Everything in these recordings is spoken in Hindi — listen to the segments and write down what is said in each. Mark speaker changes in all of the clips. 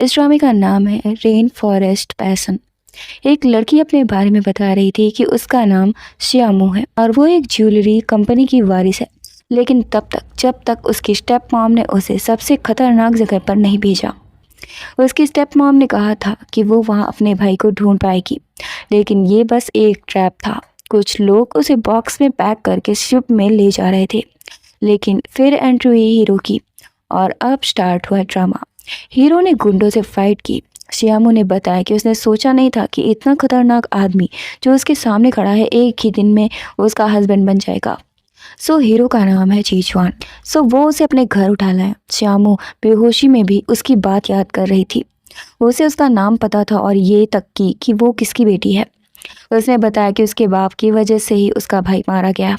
Speaker 1: इस ड्रामे का नाम है रेन फॉरेस्ट पैसन। एक लड़की अपने बारे में बता रही थी कि उसका नाम श्यामू है और वो एक ज्वेलरी कंपनी की वारिस है। लेकिन तब तक जब तक उसकी स्टेप मॉम ने उसे सबसे खतरनाक जगह पर नहीं भेजा। उसकी स्टेप मॉम ने कहा था कि वो वहाँ अपने भाई को ढूंढ पाएगी, लेकिन ये बस एक ट्रैप था। कुछ लोग उसे बॉक्स में पैक करके शिप में ले जा रहे थे। लेकिन फिर एंट्री हुई हीरो की और अब स्टार्ट हुआ ड्रामा। हीरो ने गुंडों से फाइट की। श्यामू ने बताया कि उसने सोचा नहीं था कि इतना खतरनाक आदमी जो उसके सामने खड़ा है एक ही दिन में उसका हस्बैंड बन जाएगा। हीरो का नाम है चीचवान। वो उसे अपने घर उठा लाया। श्यामू बेहोशी में भी उसकी बात याद कर रही थी। उसे उसका नाम पता था और ये तक कि वो किसकी बेटी है। उसने बताया कि उसके बाप की वजह से ही उसका भाई मारा गया।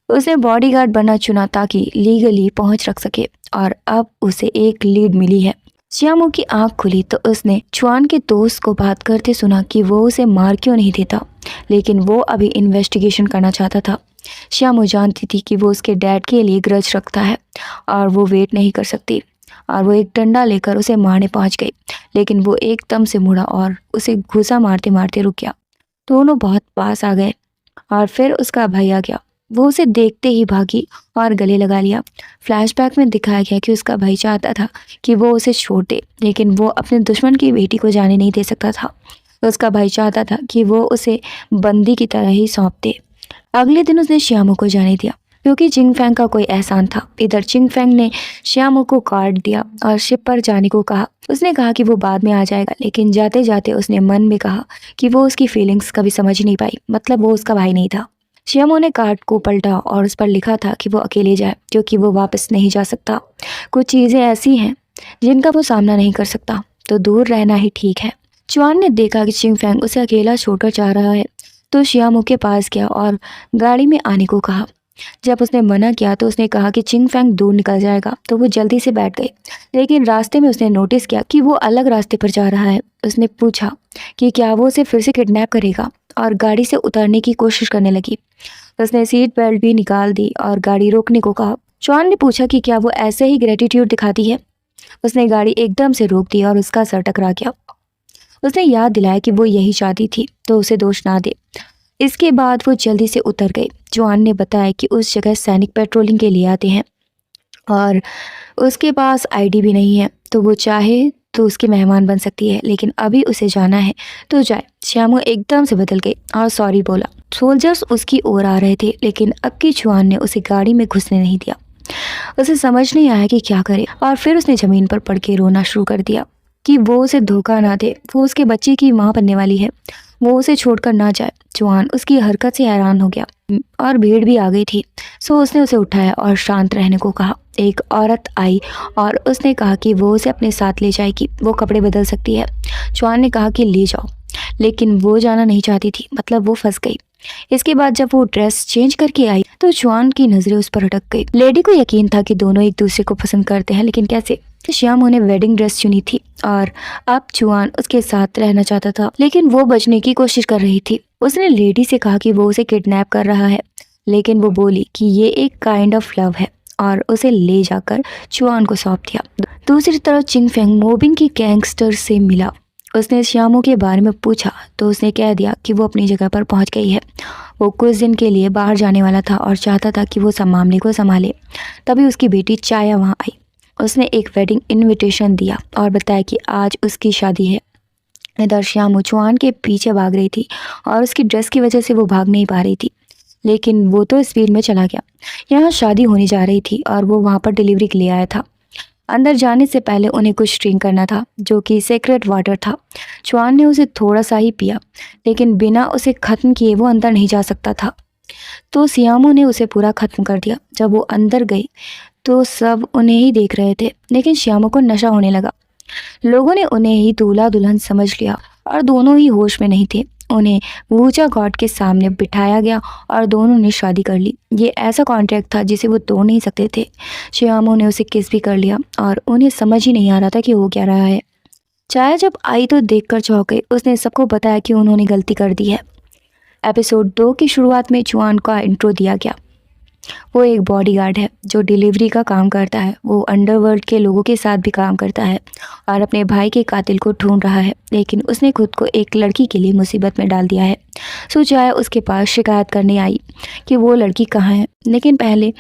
Speaker 1: उसने बॉडीगार्ड बनना चुना ताकि लीगली पहुंच रख सके और अब उसे एक लीड मिली है। श्यामू की आंख खुली तो उसने चुआन के दोस्त को बात करते सुना कि वो उसे मार क्यों नहीं देता, लेकिन वो अभी इन्वेस्टिगेशन करना चाहता था। श्यामू जानती थी कि वो उसके डैड के लिए ग्रज रखता है और वो वेट नहीं कर सकती, और वो एक डंडा लेकर उसे मारने पहुंच गई। लेकिन वो एकदम से मुड़ा और उसे घुसा मारते मारते रुक गया। दोनों बहुत पास आ गए और फिर उसका भाई आ गया। वो उसे देखते ही भागी और गले लगा लिया। फ्लैशबैक में दिखाया गया कि उसका भाई चाहता था कि वो उसे छोड़ दे, लेकिन वो अपने दुश्मन की बेटी को जाने नहीं दे सकता था। उसका भाई चाहता था कि वो उसे बंदी की तरह ही सौंप दे। अगले दिन उसने श्यामू को जाने दिया क्योंकि चिंगफैंग का कोई एहसान था। इधर चिंगफैंग ने श्यामू को कार्ड दिया और शिप पर जाने को कहा। उसने कहा कि वो बाद में आ जाएगा, लेकिन जाते जाते उसने मन में कहा कि वो उसकी फीलिंग्स कभी समझ नहीं पाई, मतलब वो उसका भाई नहीं था। श्यामू ने कार्ड को पलटा और उस पर लिखा था कि वो अकेले जाए क्योंकि वो वापस नहीं जा सकता। कुछ चीज़ें ऐसी हैं जिनका वो सामना नहीं कर सकता, तो दूर रहना ही ठीक है। चुआन ने देखा कि चिंगफैंग उसे अकेला छोड़कर जा रहा है, तो श्यामू के पास गया और गाड़ी में आने को कहा। जब उसने मना किया तो उसने कहा कि चिंगफैंग दूर निकल जाएगा, तो वो जल्दी से बैठ गई। लेकिन रास्ते में उसने नोटिस किया कि वो अलग रास्ते पर जा रहा है। उसने पूछा कि क्या वो उसे फिर से किडनैप करेगा और गाड़ी से उतरने की कोशिश करने लगी। उसने सीट बेल्ट भी निकाल दी और गाड़ी रोकने को कहा। चौहान ने पूछा कि क्या वो ऐसे ही ग्रेटिट्यूड दिखाती है। उसने गाड़ी एकदम से रोक दी और उसका सर टकरा गया। उसने याद दिलाया कि वो यही चाहती थी, तो उसे दोष ना दे। इसके बाद वो जल्दी से उतर गई। चौहान ने बताया कि उस जगह सैनिक पेट्रोलिंग के लिए आते हैं और उसके पास आईडी भी नहीं है, तो वो चाहे तो उसके मेहमान बन सकती है, लेकिन अभी उसे जाना है तो जाए। श्यामू एकदम से बदल गई और सॉरी बोला। सोल्जर्स उसकी ओर आ रहे थे, लेकिन अब की चुआन ने उसे गाड़ी में घुसने नहीं दिया। उसे समझ नहीं आया कि क्या करे और फिर उसने जमीन पर पड़ के रोना शुरू कर दिया कि वो उसे धोखा ना दे। वो उसके बच्चे की माँ बनने वाली है, वो उसे छोड़कर ना जाए। चुआन उसकी हरकत से हैरान हो गया और भीड़ भी आ गई थी। उसने उसे उठाया और शांत रहने को कहा। एक औरत आई और उसने कहा कि वो उसे अपने साथ ले जाएगी, वो कपड़े बदल सकती है। चुआन ने कहा कि ले जाओ, लेकिन वो जाना नहीं चाहती थी, मतलब वो फंस गई। इसके बाद जब वो ड्रेस चेंज करके आई तो चुआन की नजरें उस पर अटक गई। लेडी को यकीन था कि दोनों एक दूसरे को पसंद करते हैं, लेकिन कैसे। श्याम उन्हें वेडिंग ड्रेस चुनी थी और अब चुआन उसके साथ रहना चाहता था, लेकिन वो बचने की कोशिश कर रही थी। उसने लेडी से कहा कि वो उसे किडनैप कर रहा है, लेकिन वो बोली कि ये एक काइंड ऑफ लव है और उसे ले जाकर चुआन को सौंप दिया। दूसरी तरफ चिंगफेंग मोबिंग की गैंगस्टर से मिला। उसने श्यामू के बारे में पूछा तो उसने कह दिया कि वो अपनी जगह पर पहुंच गई है। वो कुछ दिन के लिए बाहर जाने वाला था और चाहता था कि वो सब मामले को संभाले। तभी उसकी बेटी चाया वहाँ आई। उसने एक वेडिंग इनविटेशन दिया और बताया कि आज उसकी शादी है। इधर श्यामू चुआन के पीछे भाग रही थी और उसकी ड्रेस की वजह से वो भाग नहीं पा रही थी, लेकिन वो तो स्पीड में चला गया। यहाँ शादी होने जा रही थी और वो वहाँ पर डिलीवरी के लिए आया था। अंदर जाने से पहले उन्हें कुछ ड्रिंक करना था, जो कि सीक्रेट वाटर था। चुआन ने उसे थोड़ा सा ही पिया, लेकिन बिना उसे ख़त्म किए वो अंदर नहीं जा सकता था, तो श्यामू ने उसे पूरा ख़त्म कर दिया। जब वो अंदर गई तो सब उन्हें ही देख रहे थे, लेकिन श्यामू को नशा होने लगा। लोगों ने उन्हें ही दूल्हा दुल्हन समझ लिया और दोनों ही होश में नहीं थे। उन्हें वूजा गॉड के सामने बिठाया गया और दोनों ने शादी कर ली। ये ऐसा कॉन्ट्रैक्ट था जिसे वो तोड़ नहीं सकते थे। श्यामू ने उसे किस भी कर लिया और उन्हें समझ ही नहीं आ रहा था कि हो क्या रहा है। चाया जब आई तो देखकर चौंक गई। उसने सबको बताया कि उन्होंने गलती कर दी है। एपिसोड 2 की शुरुआत में चुआन का इंट्रो दिया गया। वो एक बॉडीगार्ड है जो डिलीवरी का काम करता है। वो अंडरवर्ल्ड के लोगों के साथ भी काम करता है और अपने भाई के कातिल को ढूंढ रहा है, लेकिन उसने खुद को एक लड़की के लिए मुसीबत में डाल दिया है। चाय उसके पास शिकायत करने आई कि वो लड़की कहाँ है, लेकिन पहले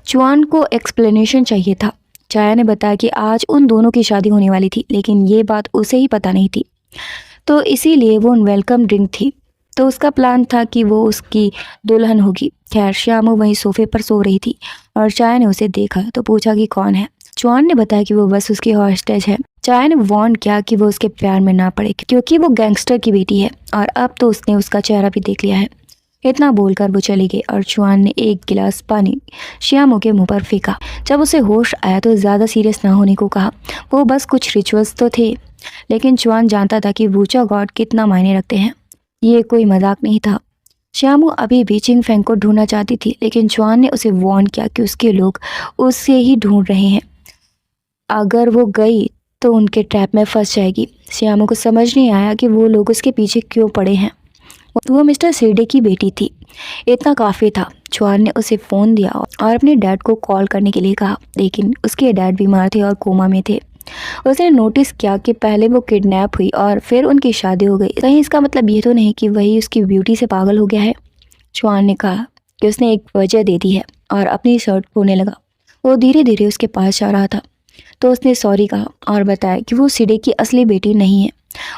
Speaker 1: चुआन को एक्सप्लेनेशन चाहिए था। चाय ने बताया कि आज उन दोनों की शादी होने वाली थी, लेकिन ये बात उसे ही पता नहीं थी, तो इसीलिए वो वेलकम ड्रिंक थी। तो उसका प्लान था कि वो उसकी दुल्हन होगी। खैर, श्यामू वहीं सोफे पर सो रही थी और चाय ने उसे देखा तो पूछा कि कौन है। चुआन ने बताया कि वो बस उसकी हॉस्टेज है। चाय ने वार्न किया कि वो उसके प्यार में ना पड़े, क्योंकि वो गैंगस्टर की बेटी है और अब तो उसने उसका चेहरा भी देख लिया है। इतना बोलकर वो चली गई और चुआन ने एक गिलास पानी श्यामू के मुंह पर फेंका। जब उसे होश आया तो ज़्यादा सीरियस ना होने को कहा। वो बस कुछ रिचुअल्स तो थे, लेकिन चुआन जानता था कि वूचा गॉड कितना मायने रखते हैं। ये कोई मजाक नहीं था। श्यामू अभी भी चिंगफेंग को ढूंढना चाहती थी, लेकिन चुआन ने उसे वार्न किया कि उसके लोग उसे ही ढूंढ रहे हैं। अगर वो गई तो उनके ट्रैप में फंस जाएगी। श्यामू को समझ नहीं आया कि वो लोग उसके पीछे क्यों पड़े हैं। वो मिस्टर सीडे की बेटी थी, इतना काफ़ी था। चुआन ने उसे फ़ोन दिया और अपने डैड को कॉल करने के लिए कहा, लेकिन उसके डैड बीमार थे और कोमा में थे। उसने नोटिस किया कि पहले वो किडनैप हुई और फिर उनकी शादी हो गई। कहीं इसका मतलब ये तो नहीं कि वही उसकी ब्यूटी से पागल हो गया है। चुआन ने कहा कि उसने एक वजह दे दी है और अपनी शर्ट खोलने लगा। वो धीरे धीरे उसके पास जा रहा था, तो उसने सॉरी कहा और बताया कि वो सीडे की असली बेटी नहीं है।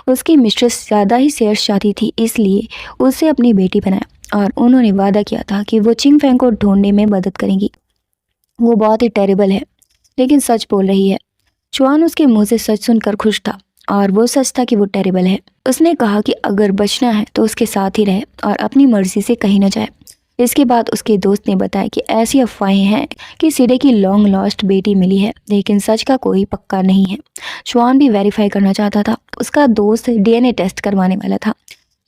Speaker 1: उसकी मिस्ट्रेस ज़्यादा ही शेयर्स चाहती थी, इसलिए उसे अपनी बेटी बनाया और उन्होंने वादा किया था कि वो चिंगफेंग को ढूंढने में मदद करेंगी। वो बहुत ही टेरिबल है, लेकिन सच बोल रही है। चुआन उसके मुंह से सच सुनकर खुश था और वो सच था कि वो टेरिबल है। उसने कहा कि अगर बचना है तो उसके साथ ही रहे और अपनी मर्जी से कहीं न जाए। इसके बाद उसके दोस्त ने बताया कि ऐसी अफवाहें हैं कि सीडे की लॉन्ग लॉस्ट बेटी मिली है, लेकिन सच का कोई पक्का नहीं है। चुआन भी वेरीफाई करना चाहता था। उसका दोस्त डीएनए टेस्ट करवाने वाला था,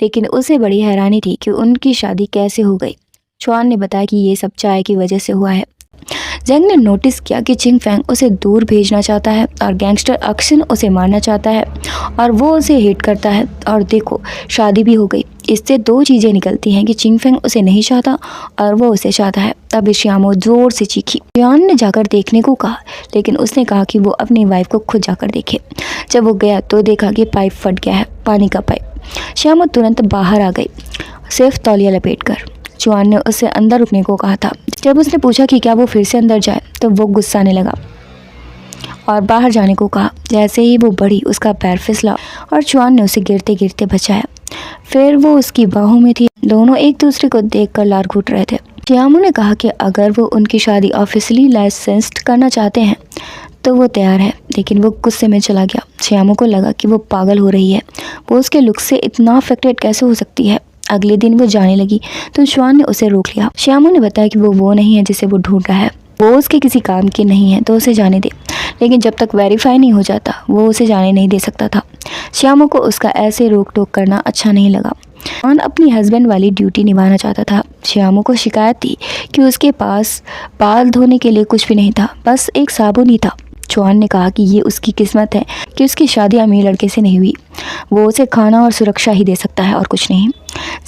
Speaker 1: लेकिन उसे बड़ी हैरानी थी कि उनकी शादी कैसे हो गई। चुआन ने बताया कि ये सब चाय की वजह से हुआ है। जेंग ने नोटिस किया कि चिंगफेंग उसे दूर भेजना चाहता है और गैंगस्टर अक्सन उसे मारना चाहता है और वो उसे हेट करता है। और देखो, शादी भी हो गई। इससे दो चीज़ें निकलती हैं कि चिंगफेंग उसे नहीं चाहता और वो उसे चाहता है। तब श्यामो जोर से चीखी। यान ने जाकर देखने को कहा, लेकिन उसने कहा कि वो अपनी वाइफ को खुद जाकर देखे। जब वो गया तो देखा कि पाइप फट गया है, पानी का पाइप। श्यामो तुरंत बाहर आ गई, सिर्फ तौलिया लपेट कर। चुआन ने उसे अंदर रुकने को कहा था। जब उसने पूछा कि क्या वो फिर से अंदर जाए, तो वो गुस्साने लगा और बाहर जाने को कहा। जैसे ही वो बढ़ी, उसका पैर फिसला और चुआन ने उसे गिरते गिरते बचाया। फिर वो उसकी बाहों में थी। दोनों एक दूसरे को देखकर लार घुट रहे थे। श्यामू ने कहा कि अगर वो उनकी शादी ऑफिशियली लाइसेंस्ड करना चाहते हैं तो वो तैयार है, लेकिन वो गुस्से में चला गया। श्यामू को लगा कि वो पागल हो रही है। वो उसके लुक से इतना अफेक्टेड कैसे हो सकती है। अगले दिन वो जाने लगी तो चुआन ने उसे रोक लिया। श्यामू ने बताया कि वो नहीं है जिसे वो ढूंढ रहा है। वो उसके किसी काम की नहीं है, तो उसे जाने दे, लेकिन जब तक वेरीफाई नहीं हो जाता वो उसे जाने नहीं दे सकता था। श्यामू को उसका ऐसे रोक टोक करना अच्छा नहीं लगा। चुआन अपनी हस्बैंड वाली ड्यूटी निभाना चाहता था। श्यामू को शिकायत थी कि उसके पास बाल धोने के लिए कुछ भी नहीं था, बस एक साबुन ही था। चुआन ने कहा कि ये उसकी किस्मत है कि उसकी शादी अमीर लड़के से नहीं हुई। वो उसे खाना और सुरक्षा ही दे सकता है और कुछ नहीं।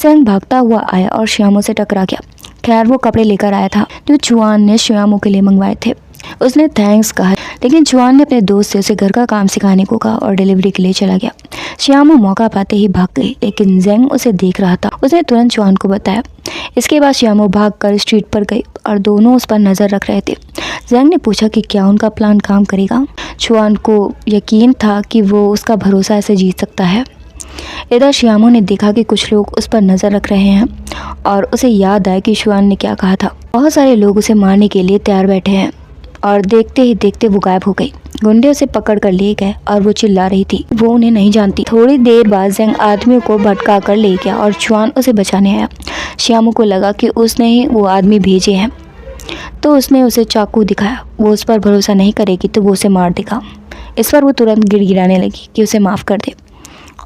Speaker 1: जेंग भागता हुआ आया और श्यामू से टकरा गया। खैर, वो कपड़े लेकर आया था जो चुआन ने श्यामू के लिए मंगवाए थे। उसने थैंक्स कहा, लेकिन चुआन ने अपने दोस्त से उसे घर का काम सिखाने को कहा और डिलीवरी के लिए चला गया। श्यामू मौका पाते ही भाग गई, लेकिन जेंग उसे देख रहा था। उसने तुरंत चुआन को बताया। इसके बाद श्यामू भागकर स्ट्रीट पर गई और दोनों उस पर नजर रख रहे थे। जेंग ने पूछा कि क्या उनका प्लान काम करेगा। चुआन को यकीन था कि वो उसका भरोसा ऐसे जीत सकता है। इधर श्यामू ने देखा कि कुछ लोग उस पर नजर रख रहे हैं और उसे याद आया कि चुआन ने क्या कहा था। बहुत सारे लोग उसे मारने के लिए तैयार बैठे हैं और देखते ही देखते वो गायब हो गई। गुंडे उसे पकड़ कर ले गए और वो चिल्ला रही थी। वो उन्हें नहीं जानती। थोड़ी देर बाद जेंग आदमियों को भटका कर ले गया और चुआन उसे बचाने आया। श्यामू को लगा कि उसने ही वो आदमी भेजे हैं, तो उसने उसे चाकू दिखाया। वो उस पर भरोसा नहीं करेगी तो वो उसे मार देगा। इस पर वो तुरंत गिड़गिड़ाने लगी कि उसे माफ़ कर दे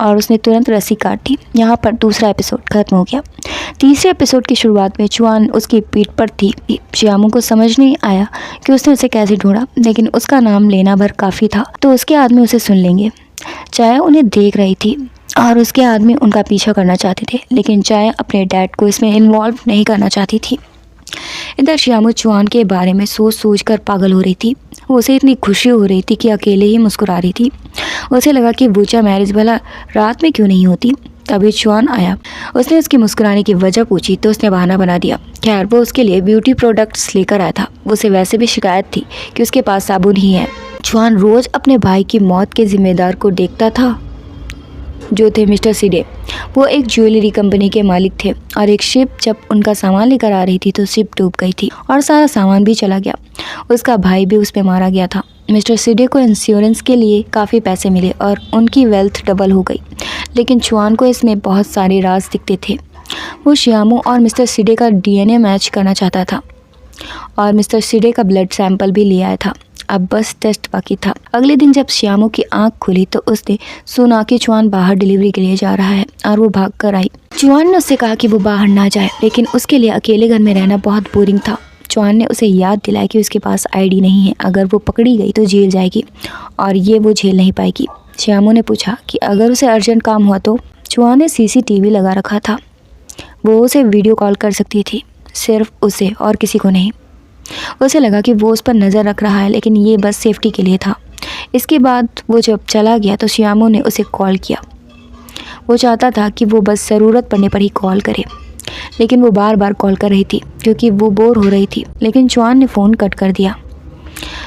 Speaker 1: और उसने तुरंत रस्सी काट दी। यहाँ पर दूसरा एपिसोड खत्म हो गया। तीसरे एपिसोड की शुरुआत में चुआन उसकी पीठ पर थी। श्यामू को समझ नहीं आया कि उसने उसे कैसे ढूंढा, लेकिन उसका नाम लेना भर काफ़ी था, तो उसके आदमी उसे सुन लेंगे। चाय उन्हें देख रही थी और उसके आदमी उनका पीछा करना चाहते थे, लेकिन चाय अपने डैड को इसमें इन्वॉल्व नहीं करना चाहती थी। इधर श्यामू चुआन के बारे में सोच सोच कर पागल हो रही थी। उसे इतनी खुशी हो रही थी कि अकेले ही मुस्कुरा रही थी। उसे लगा कि बूचा मैरिज भला रात में क्यों नहीं होती। तभी चुआन आया। उसने उसकी मुस्कुराने की वजह पूछी तो उसने बहाना बना दिया। खैर, वो उसके लिए ब्यूटी प्रोडक्ट्स लेकर आया था। उसे वैसे भी शिकायत थी कि उसके पास साबुन ही है। चुआन रोज अपने भाई की मौत के जिम्मेदार को देखता था, जो थे मिस्टर सीडे। वो एक ज्वेलरी कंपनी के मालिक थे और एक शिप जब उनका सामान लेकर आ रही थी तो शिप डूब गई थी और सारा सामान भी चला गया। उसका भाई भी उस पे मारा गया था। मिस्टर सीडे को इंश्योरेंस के लिए काफ़ी पैसे मिले और उनकी वेल्थ डबल हो गई, लेकिन चुआन को इसमें बहुत सारे राज दिखते थे। वो श्यामू और मिस्टर सीडे का डीएनए मैच करना चाहता था और मिस्टर सीडे का ब्लड सैंपल भी ले आया था। अब बस टेस्ट बाकी था। अगले दिन जब श्यामू की आंख खुली तो उसने सुना कि चुआन बाहर डिलीवरी के लिए जा रहा है और वो भाग कर आई। चुआन ने उससे कहा कि वो बाहर ना जाए, लेकिन उसके लिए अकेले घर में रहना बहुत बोरिंग था। चुआन ने उसे याद दिलाया कि उसके पास आईडी नहीं है, अगर वो पकड़ी गई तो जेल जाएगी और ये वो झेल नहीं पाएगी। श्यामू ने पूछा कि अगर उसे अर्जेंट काम हुआ तो। चुआन ने सीसीटीवी लगा रखा था। वो उसे वीडियो कॉल कर सकती थी, सिर्फ उसे और किसी को नहीं। उसे लगा कि वो उस पर नज़र रख रहा है, लेकिन ये बस सेफ्टी के लिए था। इसके बाद वो जब चला गया तो श्यामू ने उसे कॉल किया। वो चाहता था कि वो बस ज़रूरत पड़ने पर ही कॉल करे, लेकिन वो बार बार कॉल कर रही थी क्योंकि वो बोर हो रही थी। लेकिन चुआन ने फ़ोन कट कर दिया।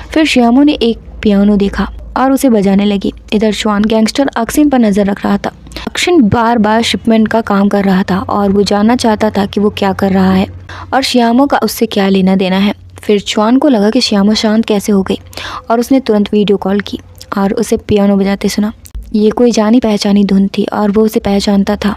Speaker 1: फिर श्यामू ने एक पियानो देखा और उसे बजाने लगी। इधर चुआन गैंगस्टर अक्सिन पर नज़र रख रहा था। अक्सिन बार बार शिपमेंट का काम कर रहा था और वो जानना चाहता था कि वो क्या कर रहा है और श्यामू का उससे क्या लेना देना है। फिर चुआन को लगा कि श्यामू शांत कैसे हो गई और उसने तुरंत वीडियो कॉल की और उसे पियानो बजाते सुना। ये कोई जानी पहचानी धुन थी और वो उसे पहचानता था,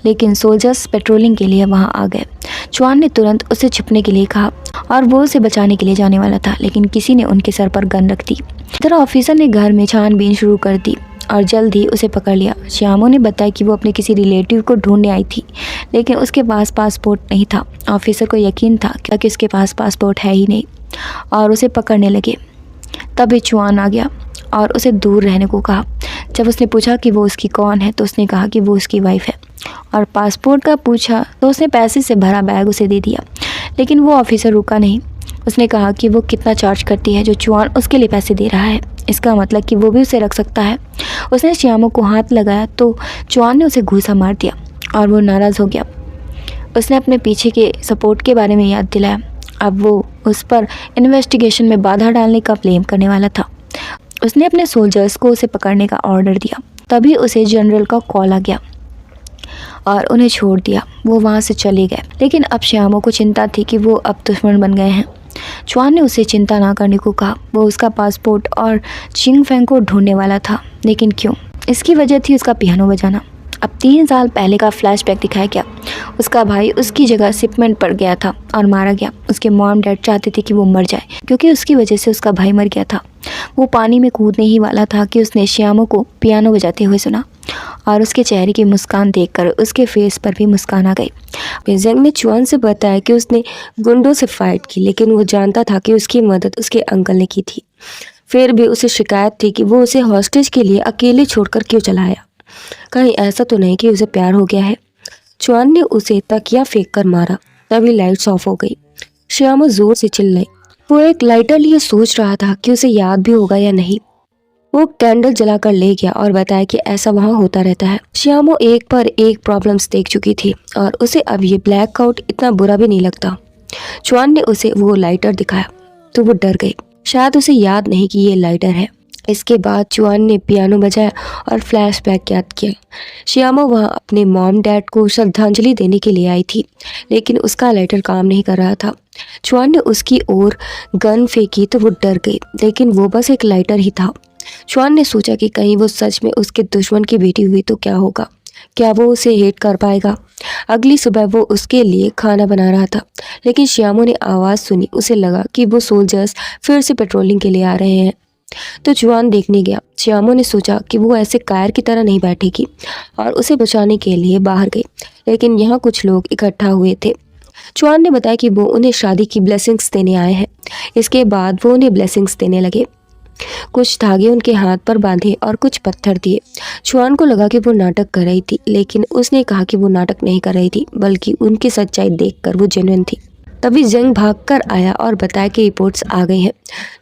Speaker 1: लेकिन सोल्जर्स पेट्रोलिंग के लिए वहां आ गए। चुआन ने तुरंत उसे छिपने के लिए कहा और वो उसे बचाने के लिए जाने वाला था, लेकिन किसी ने उनके सर पर गन रख दी। इधर ऑफिसर ने घर में छानबीन शुरू कर दी और जल्द ही उसे पकड़ लिया। श्यामू ने बताया कि वो अपने किसी रिलेटिव को ढूंढने आई थी, लेकिन उसके पास पासपोर्ट नहीं था। ऑफिसर को यकीन था कि उसके पास पासपोर्ट है ही नहीं और उसे पकड़ने लगे। तभी चुआन आ गया और उसे दूर रहने को कहा। जब उसने पूछा कि वो उसकी कौन है तो उसने कहा कि वो उसकी वाइफ है और पासपोर्ट का पूछा तो उसने पैसे से भरा बैग उसे दे दिया, लेकिन वो ऑफिसर रुका नहीं। उसने कहा कि वो कितना चार्ज करती है जो चुआन उसके लिए पैसे दे रहा है, इसका मतलब कि वो भी उसे रख सकता है। उसने श्यामू को हाथ लगाया तो चुआन ने उसे घूसा मार दिया और वो नाराज़ हो गया। उसने अपने पीछे के सपोर्ट के बारे में याद दिलाया। अब वो उस पर इन्वेस्टिगेशन में बाधा डालने का ब्लेम करने वाला था। उसने अपने सोल्जर्स को उसे पकड़ने का ऑर्डर दिया। तभी उसे जनरल का कॉल आ गया और उन्हें छोड़ दिया। वो वहाँ से चले गए, लेकिन अब श्यामू को चिंता थी कि वो अब दुश्मन बन गए हैं। चुआन ने उसे चिंता ना करने को कहा। वो उसका पासपोर्ट और चिंग फेंग को ढूंढने वाला था, लेकिन क्यों? इसकी वजह थी उसका पियानो बजाना। अब 3 साल पहले का फ्लैशबैक दिखाया गया। उसका भाई उसकी जगह शिपमेंट पर गया था और मारा गया। उसके मॉम डैड चाहते थे कि वो मर जाए क्योंकि उसकी वजह से उसका भाई मर गया था। वो पानी में कूदने ही वाला था कि उसने श्यामू को पियानो बजाते हुए सुना और उसके चेहरे की मुस्कान देखकर उसके फेस पर भी मुस्कान आ गई। बेजंग ने चुआन से बताया कि उसने गुंडों से फाइट की, लेकिन वो जानता था कि उसकी मदद उसके अंकल ने की थी। फिर भी उसे शिकायत थी कि वो उसे हॉस्टेज के लिए अकेले छोड़कर क्यों चला आया। कहीं ऐसा तो नहीं कि उसे प्यार हो गया है। चुआन ने उसे तकिया फेंक कर मारा। तभी लाइट्स ऑफ हो गई। श्यामू जोर से चिल्लाई। वो एक लाइटर लिए सोच रहा था कि उसे याद भी होगा या नहीं। वो कैंडल जलाकर ले गया और बताया कि ऐसा वहाँ होता रहता है। श्यामू एक पर एक प्रॉब्लम्स देख चुकी थी और उसे अब ये ब्लैकआउट इतना बुरा भी नहीं लगता। चुआन ने उसे वो लाइटर दिखाया तो वो डर गई। शायद उसे याद नहीं कि ये लाइटर है। इसके बाद चुआन ने पियानो बजाया और फ्लैशबैक याद किया। श्यामू वहाँ अपने मॉम डैड को श्रद्धांजलि देने के लिए आई थी, लेकिन उसका लाइटर काम नहीं कर रहा था। चुआन ने उसकी ओर गन फेंकी तो वो डर गई, लेकिन वो बस एक लाइटर ही था। चुआन ने सोचा कि कहीं वो सच में उसके दुश्मन की बेटी हुई तो क्या होगा, क्या वो उसे हेट कर पाएगा। अगली सुबह वो उसके लिए खाना बना रहा था, लेकिन श्यामू ने आवाज़ सुनी। उसे लगा कि वो सोल्जर्स फिर से पेट्रोलिंग के लिए आ रहे हैं, तो चुआन देखने गया। श्यामू ने सोचा कि वो ऐसे कायर की तरह नहीं बैठेगी और उसे बचाने के लिए बाहर गई, लेकिन यहाँ कुछ लोग इकट्ठा हुए थे। चुआन ने बताया कि वो उन्हें शादी की ब्लेसिंग्स देने आए हैं। इसके बाद वो उन्हें ब्लेसिंग्स देने लगे। कुछ धागे उनके हाथ पर बांधे और कुछ पत्थर दिए। चुआन को लगा कि वो नाटक कर रही थी, लेकिन उसने कहा कि वो नाटक नहीं कर रही थी, बल्कि उनकी सच्चाई देखकर वो जेन्युइन थी।
Speaker 2: तभी जेंग भागकर आया और बताया कि रिपोर्ट्स आ गई हैं।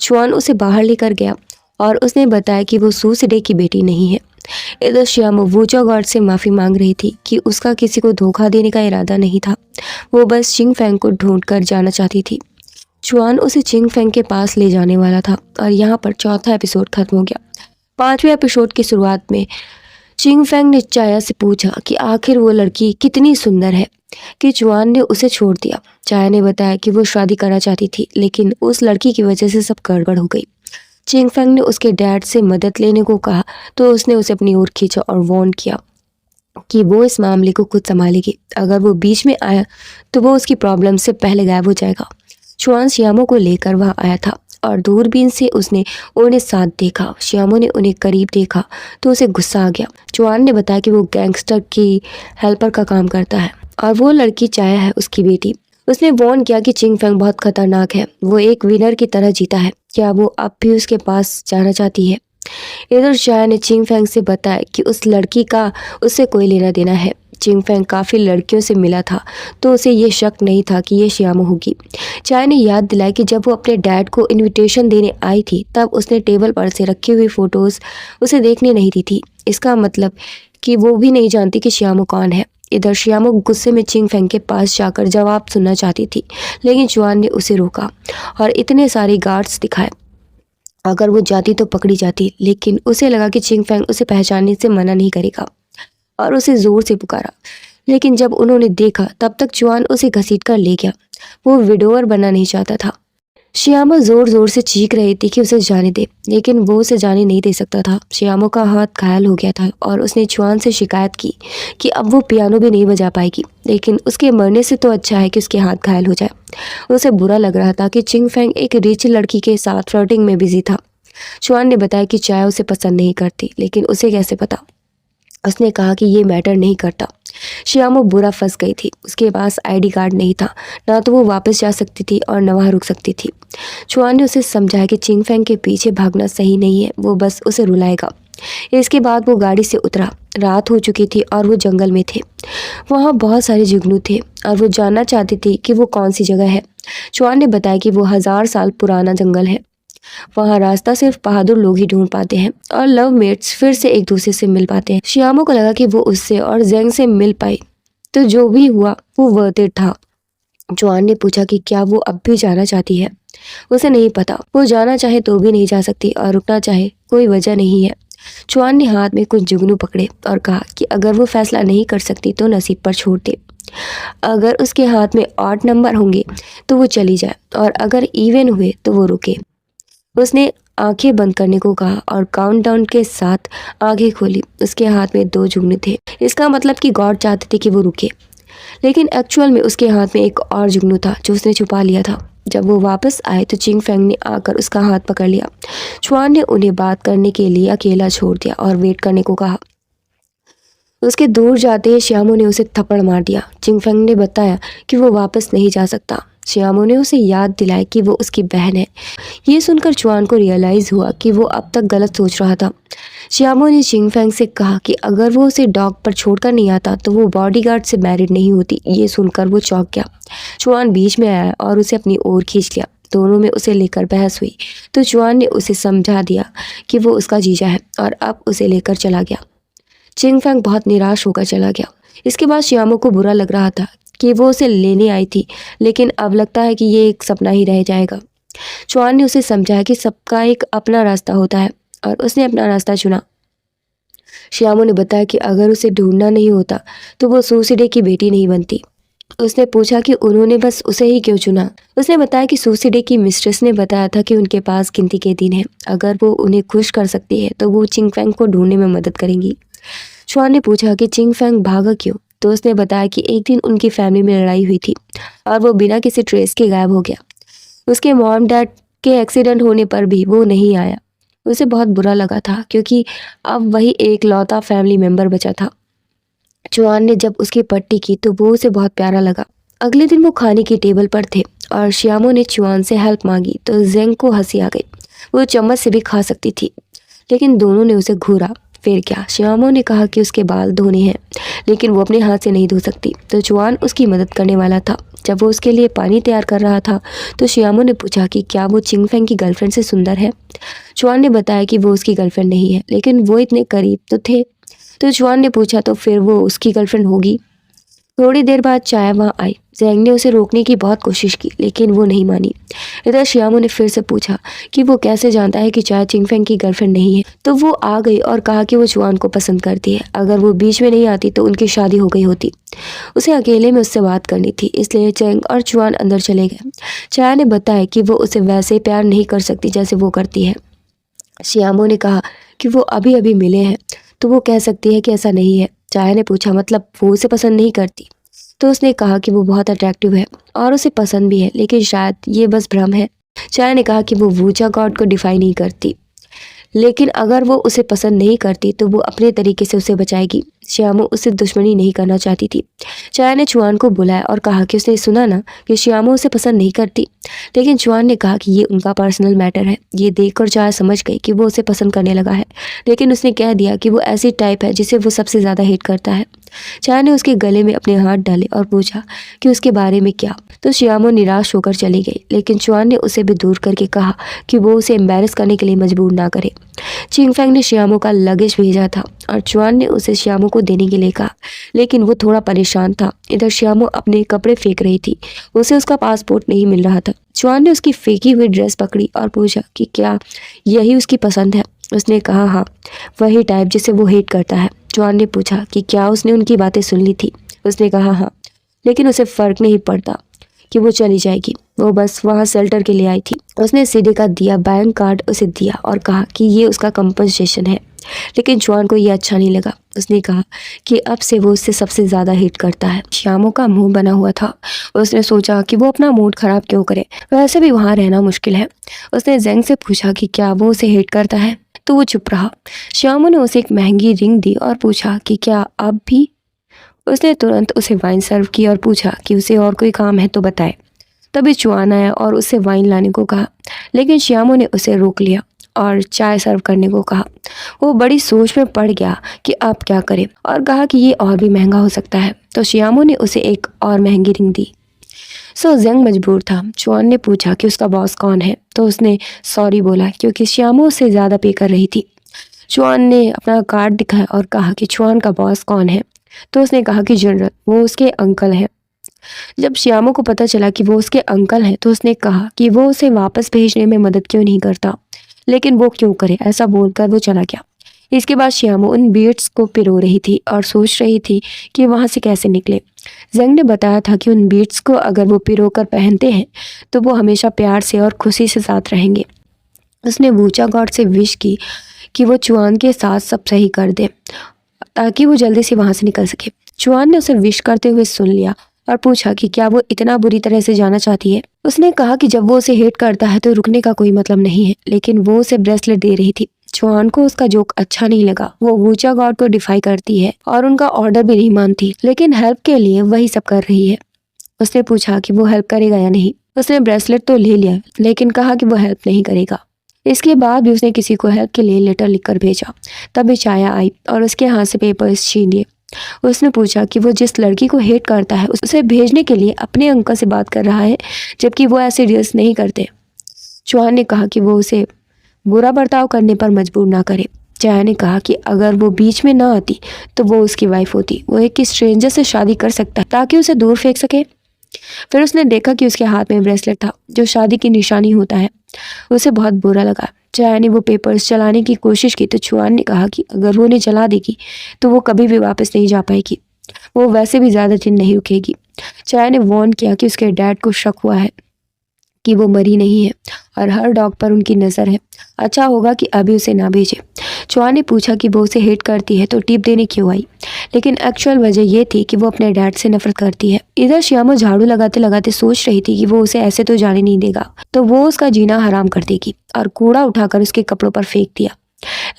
Speaker 2: चुआन उसे बाहर लेकर गया और उसने बताया कि वो सू सिडे की बेटी नहीं है। इधर श्यामो वूचो गॉड से माफ़ी मांग रही थी कि उसका किसी को धोखा देने का इरादा नहीं था, वो बस चिंग फेंग को ढूंढ कर जाना चाहती थी। चुआन उसे चिंग फेंग के पास ले जाने वाला था और यहाँ पर चौथा एपिसोड खत्म हो गया। 5वें एपिसोड की शुरुआत में चिंग फेंग ने चाया से पूछा कि आखिर वो लड़की कितनी सुंदर है कि चुआन ने उसे छोड़ दिया। चाया ने बताया कि वो शादी करना चाहती थी, लेकिन उस लड़की की वजह से सब गड़बड़ हो गई। चिंग फेंग ने उसके डैड से मदद लेने को कहा तो उसने उसे अपनी ओर खींचा और वार्न किया कि वो इस मामले को खुद संभालेगी। अगर वो बीच में आया तो वो उसकी प्रॉब्लम से पहले गायब हो जाएगा। चुआन श्यामो को लेकर वहाँ आया था और दूरबीन से उसने उन्हें साथ देखा। श्यामो ने उन्हें करीब देखा तो उसे गुस्सा आ गया। चुआन ने बताया कि वो गैंगस्टर की हेल्पर का काम करता है और वो लड़की चाया है उसकी बेटी। उसने वार्न किया कि चिंग फेंग बहुत खतरनाक है, वो एक विनर की तरह जीता है, क्या वो अब भी उसके पास जाना चाहती है। इधर चाया ने चिंग फेंग से बताया कि उस लड़की का उससे कोई लेना देना है। चिंग फेंग काफ़ी लड़कियों से मिला था तो उसे ये शक नहीं था कि ये श्यामो होगी। चाय ने याद दिलाई कि जब वो अपने डैड को इनविटेशन देने आई थी तब उसने टेबल पर से रखी हुई फ़ोटोज़ उसे देखने नहीं दी थी। इसका मतलब कि वो भी नहीं जानती कि श्यामो कौन है। इधर श्यामो गुस्से में चिंग फेंग के पास जाकर जवाब सुनना चाहती थी, लेकिन चुआन ने उसे रोका और इतने सारे गार्ड्स दिखाए। अगर वो जाती तो पकड़ी जाती, लेकिन उसे लगा कि चिंग फेंग उसे पहचानने से मना नहीं करेगा और उसे जोर से पुकारा। लेकिन जब उन्होंने देखा तब तक चुआन उसे घसीट कर ले गया। वो विडोवर बनना नहीं चाहता था। श्यामो जोर जोर से चीख रही थी कि उसे जाने दे, लेकिन वो उसे जाने नहीं दे सकता था। श्यामो का हाथ घायल हो गया था और उसने चुआन से शिकायत की कि अब वो पियानो भी नहीं बजा पाएगी, लेकिन उसके मरने से तो अच्छा है कि उसके हाथ घायल हो जाए। उसे बुरा लग रहा था कि चिंग फेंग एक रिच लड़की के साथ फ्लर्टिंग में बिजी था। चुआन ने बताया कि चाय उसे पसंद नहीं करती, लेकिन उसे कैसे पता। उसने कहा कि ये मैटर नहीं करता। श्यामो बुरा फंस गई थी। उसके पास आईडी कार्ड नहीं था, ना तो वो वापस जा सकती थी और न वहाँ रुक सकती थी। चुआन ने उसे समझाया कि चिंग फेंग के पीछे भागना सही नहीं है, वो बस उसे रुलाएगा। इसके बाद वो गाड़ी से उतरा। रात हो चुकी थी और वो जंगल में थे। वहाँ बहुत सारे जुगनू थे और वो जानना चाहती थी कि वो कौन सी जगह है। चुआन ने बताया कि वो 1000 साल पुराना जंगल है। वहाँ रास्ता सिर्फ बहादुर लोग ही ढूंढ पाते हैं और लव मेट्स फिर से एक दूसरे से मिल पाते हैं। श्यामो को लगा कि वो उससे और जेंग से मिल पाई तो जो भी हुआ वो वर्थ इट था। चुआन ने पूछा कि क्या वो अब भी जाना चाहती है। उसे नहीं पता, वो जाना चाहे तो भी नहीं जा सकती और रुकना चाहे कोई वजह नहीं है। चुआन ने हाथ में कुछ जुगनू पकड़े और कहा कि अगर वो फैसला नहीं कर सकती तो नसीब पर छोड़ दे। अगर उसके हाथ में 8 नंबर होंगे तो वो चली जाए और अगर इवन हुए तो वो रुके। उसने आंखें बंद करने को कहा और काउंटडाउन के साथ आंखें खोली। उसके हाथ में 2 जुगनू थे। इसका मतलब कि गॉड चाहते थे कि वो रुके, लेकिन एक्चुअल में उसके हाथ में एक और जुगनू था जो उसने छुपा लिया था। जब वो वापस आए तो चिंग फेंग ने आकर उसका हाथ पकड़ लिया। चुआन ने उन्हें बात करने के लिए अकेला छोड़ दिया और वेट करने को कहा। उसके दूर जाते ही श्यामो ने उसे थप्पड़ मार दिया। चिंग फेंग ने बताया कि वो वापस नहीं जा सकता। श्यामो ने उसे याद दिलाई कि वो उसकी बहन है। ये सुनकर चुआन को रियलाइज़ हुआ कि वो अब तक गलत सोच रहा था। श्यामो ने चिंग फेंग से कहा कि अगर वो उसे डॉग पर छोड़कर नहीं आता तो वो बॉडीगार्ड से मैरिड नहीं होती। ये सुनकर वो चौंक गया। चुआन बीच में आया और उसे अपनी ओर खींच लिया। दोनों में उसे लेकर बहस हुई तो चुआन ने उसे समझा दिया कि वो उसका जीजा है और अब उसे लेकर चला गया। चिंग फेंग बहुत निराश होकर चला गया। इसके बाद श्यामो को बुरा लग रहा था कि वो उसे लेने आई थी, लेकिन अब लगता है कि ये एक सपना ही रह जाएगा। चुआन ने उसे समझाया कि सबका एक अपना रास्ता होता है और उसने अपना रास्ता चुना। श्यामो ने बताया कि अगर उसे ढूंढना नहीं होता तो वो सूसीडे की बेटी नहीं बनती। उसने पूछा कि उन्होंने बस उसे ही क्यों चुना। उसने बताया कि सूसीडे की मिस्ट्रेस ने बताया था कि उनके पास गिनती के दिन हैं। अगर वो उन्हें खुश कर सकती है तो वो चिंग फेंग को ढूंढने में मदद करेंगी। चुआन ने पूछा कि चिंग फेंग भागा क्यों, तो उसने बताया कि एक दिन उनकी फैमिली में लड़ाई हुई थी और वो बिना किसी ट्रेस के गायब हो गया। उसके मॉम डैड के एक्सीडेंट होने पर भी वो नहीं आया। उसे बहुत बुरा लगा था क्योंकि अब वही एक लौता फैमिली मेम्बर बचा था। चुआन ने जब उसकी पट्टी की तो वो उसे बहुत प्यारा लगा। अगले दिन वो खाने की टेबल पर थे और श्यामो ने चुआन से हेल्प मांगी तो जेंग को हंसी आ गई। वो चम्मच से भी खा सकती थी, लेकिन दोनों ने उसे घूरा। फिर क्या, श्यामो ने कहा कि उसके बाल धोने हैं, लेकिन वो अपने हाथ से नहीं धो सकती तो चुआन उसकी मदद करने वाला था। जब वो उसके लिए पानी तैयार कर रहा था तो श्यामो ने पूछा कि क्या वो चिंगफेंग की गर्लफ्रेंड से सुंदर है। चुआन ने बताया कि वो उसकी गर्लफ्रेंड नहीं है, लेकिन वो इतने करीब तो थे। तो चुआन ने पूछा तो फिर वो उसकी गर्लफ्रेंड होगी। थोड़ी देर बाद चाय वहाँ आई। जैंग ने उसे रोकने की बहुत कोशिश की, लेकिन वो नहीं मानी। इधर श्यामो ने फिर से पूछा कि वो कैसे जानता है कि चाय चिंगफेंग की गर्लफ्रेंड नहीं है। तो वो आ गई और कहा कि वो चुआन को पसंद करती है। अगर वो बीच में नहीं आती तो उनकी शादी हो गई होती। उसे अकेले में उससे बात करनी थी, इसलिए चैंग और चुआन अंदर चले गए। चाय ने बताया कि वो उसे वैसे प्यार नहीं कर सकती जैसे वो करती है। श्यामो ने कहा कि वो अभी अभी मिले हैं, तो वो कह सकती है कि ऐसा नहीं है। चाय ने पूछा मतलब वो उसे पसंद नहीं करती। तो उसने कहा कि वो बहुत अट्रैक्टिव है और उसे पसंद भी है, लेकिन शायद ये बस भ्रम है। चाय ने कहा कि वो वूचा गॉड को डिफाई नहीं करती, लेकिन अगर वो उसे पसंद नहीं करती तो वो अपने तरीके से उसे बचाएगी। श्यामो उससे दुश्मनी नहीं करना चाहती थी। चाय ने चुआन को बुलाया और कहा कि उसने सुना ना कि श्यामो उसे पसंद नहीं करती, लेकिन चुआन ने कहा कि ये उनका पर्सनल मैटर है। ये देखकर चाय समझ गई कि वो उसे पसंद करने लगा है, लेकिन उसने कह दिया कि वो ऐसी टाइप है जिसे वो सबसे ज़्यादा हेट करता है। चाय ने उसके गले में अपने हाथ डाले और पूछा कि उसके बारे में क्या। तो श्यामो निराश होकर चली गई, लेकिन चुआन ने उसे भी दूर करके कहा कि वो उसे एम्बेरस करने के लिए मजबूर ना करे। चिंगफेंग ने श्यामो का लगेज भेजा था और चुआन ने उसे श्यामो को देने के लिए कहा, लेकिन वो थोड़ा परेशान था। इधर श्यामो अपने कपड़े फेंक रही थी, उसे उसका पासपोर्ट नहीं मिल रहा था। चुआन ने उसकी फेंकी हुई ड्रेस पकड़ी और पूछा कि क्या यही उसकी पसंद है। उसने कहा हाँ, वही टाइप जिसे वो हेट करता है। चुआन ने पूछा कि क्या उसने उनकी बातें सुन ली थी। उसने कहा हाँ, लेकिन उसे फर्क नहीं पड़ता कि वो चली जाएगी, वो बस वहाँ शेल्टर के लिए आई थी। उसने सीडी का दिया बैंक कार्ड उसे दिया और कहा कि ये उसका कंपनसेशन है, लेकिन चुआन को ये अच्छा नहीं लगा। उसने कहा कि अब से वो उससे सबसे ज़्यादा हेट करता है। श्यामो का मुंह बना हुआ था। उसने सोचा कि वो अपना मूड खराब क्यों करे, वैसे भी वहाँ रहना मुश्किल है। उसने जेंग से पूछा कि क्या वो उसे हेट करता है, तो वो चुप रहा। श्यामो ने उसे एक महंगी रिंग दी और पूछा कि क्या अब भी। उसने तुरंत उसे वाइन सर्व की और पूछा कि उसे और कोई काम है तो बताए। तभी चुआन आया और उससे वाइन लाने को कहा, लेकिन श्यामो ने उसे रोक लिया और चाय सर्व करने को कहा। वो बड़ी सोच में पड़ गया कि अब क्या करे और कहा कि ये और भी महंगा हो सकता है। तो श्यामो ने उसे एक और महंगी रिंग दी। जेंग मजबूर था। चुआन ने पूछा कि उसका बॉस कौन है, तो उसने सॉरी बोला क्योंकि श्यामो उससे ज़्यादा पे कर रही थी। चुआन ने अपना कार्ड दिखाया और कहा कि चुआन का बॉस कौन है, तो उसने कहा कि जनरल, वो उसके अंकल हैं। जब श्यामो को पता चला कि वो उसके अंकल हैं, तो उसने कहा कि वो उसे वापस भेजने में मदद क्यों नहीं करता, लेकिन वो क्यों करे। ऐसा बोलकर वो चला गया। इसके बाद श्यामो उन बीड्स को पिरो रही थी और सोच रही थी कि वहाँ से कैसे निकले। जेंग ने बताया था कि उन बीड्स को अगर वो पिरो कर पहनते हैं तो वो हमेशा प्यार से और खुशी से साथ रहेंगे। उसने वूचा गॉड से विश की कि वो चुआन के साथ सब सही कर दे ताकि वो जल्दी से वहाँ से निकल सके। चुआन ने उसे विश करते हुए सुन लिया और पूछा कि क्या वो इतना बुरी तरह से जाना चाहती है। उसने कहा कि जब वो उसे हेट करता है तो रुकने का कोई मतलब नहीं है, लेकिन वो उसे ब्रेसलेट दे रही थी। चुआन को उसका जोक अच्छा नहीं लगा। वो वूचा गॉड को डिफाई करती है और उनका ऑर्डर भी नहीं मानती, लेकिन हेल्प के लिए वही सब कर रही है। उसने पूछा कि वो हेल्प करेगा या नहीं। उसने ब्रेसलेट तो ले लिया, लेकिन कहा कि वो हेल्प नहीं करेगा। इसके बाद भी उसने किसी को हेल्प के लिए लेटर लिखकर भेजा। तभी चाया आई और उसके हाथ से पेपर्स छीन लिए। उसने पूछा कि वो जिस लड़की को हेट करता है उसे भेजने के लिए अपने अंकल से बात कर रहा है, जबकि वो ऐसे डील्स नहीं करते। चौहान ने कहा कि वो उसे बुरा बर्ताव करने पर मजबूर ना करे। चाया ने कहा कि अगर वो बीच में ना आती तो वो उसकी वाइफ होती। वो एक स्ट्रेंजर से शादी कर सकता है ताकि उसे दूर फेंक सके। फिर उसने देखा कि उसके हाथ में ब्रेसलेट था जो शादी की निशानी होता है। उसे बहुत बुरा लगा। चाया ने वो पेपर्स चलाने की कोशिश की तो चुआन ने कहा कि अगर वो उन्हें चला देगी तो वो कभी भी वापस नहीं जा पाएगी। वो वैसे भी ज़्यादा दिन नहीं रुकेगी। चाया ने वार्न किया कि उसके डैड को शक हुआ है कि वो मरी नहीं है और हर डॉग पर उनकी नज़र है। अच्छा होगा कि अभी उसे ना भेजे। चुआन ने पूछा कि वो उसे हेट करती है तो टिप देने क्यों आई, लेकिन एक्चुअल वजह ये थी कि वो अपने डैड से नफरत करती है। इधर श्यामो झाड़ू लगाते लगाते सोच रही थी कि वो उसे ऐसे तो जाने नहीं देगा, तो वो उसका जीना हराम कर देगी और कूड़ा उठाकर उसके कपड़ों पर फेंक दिया,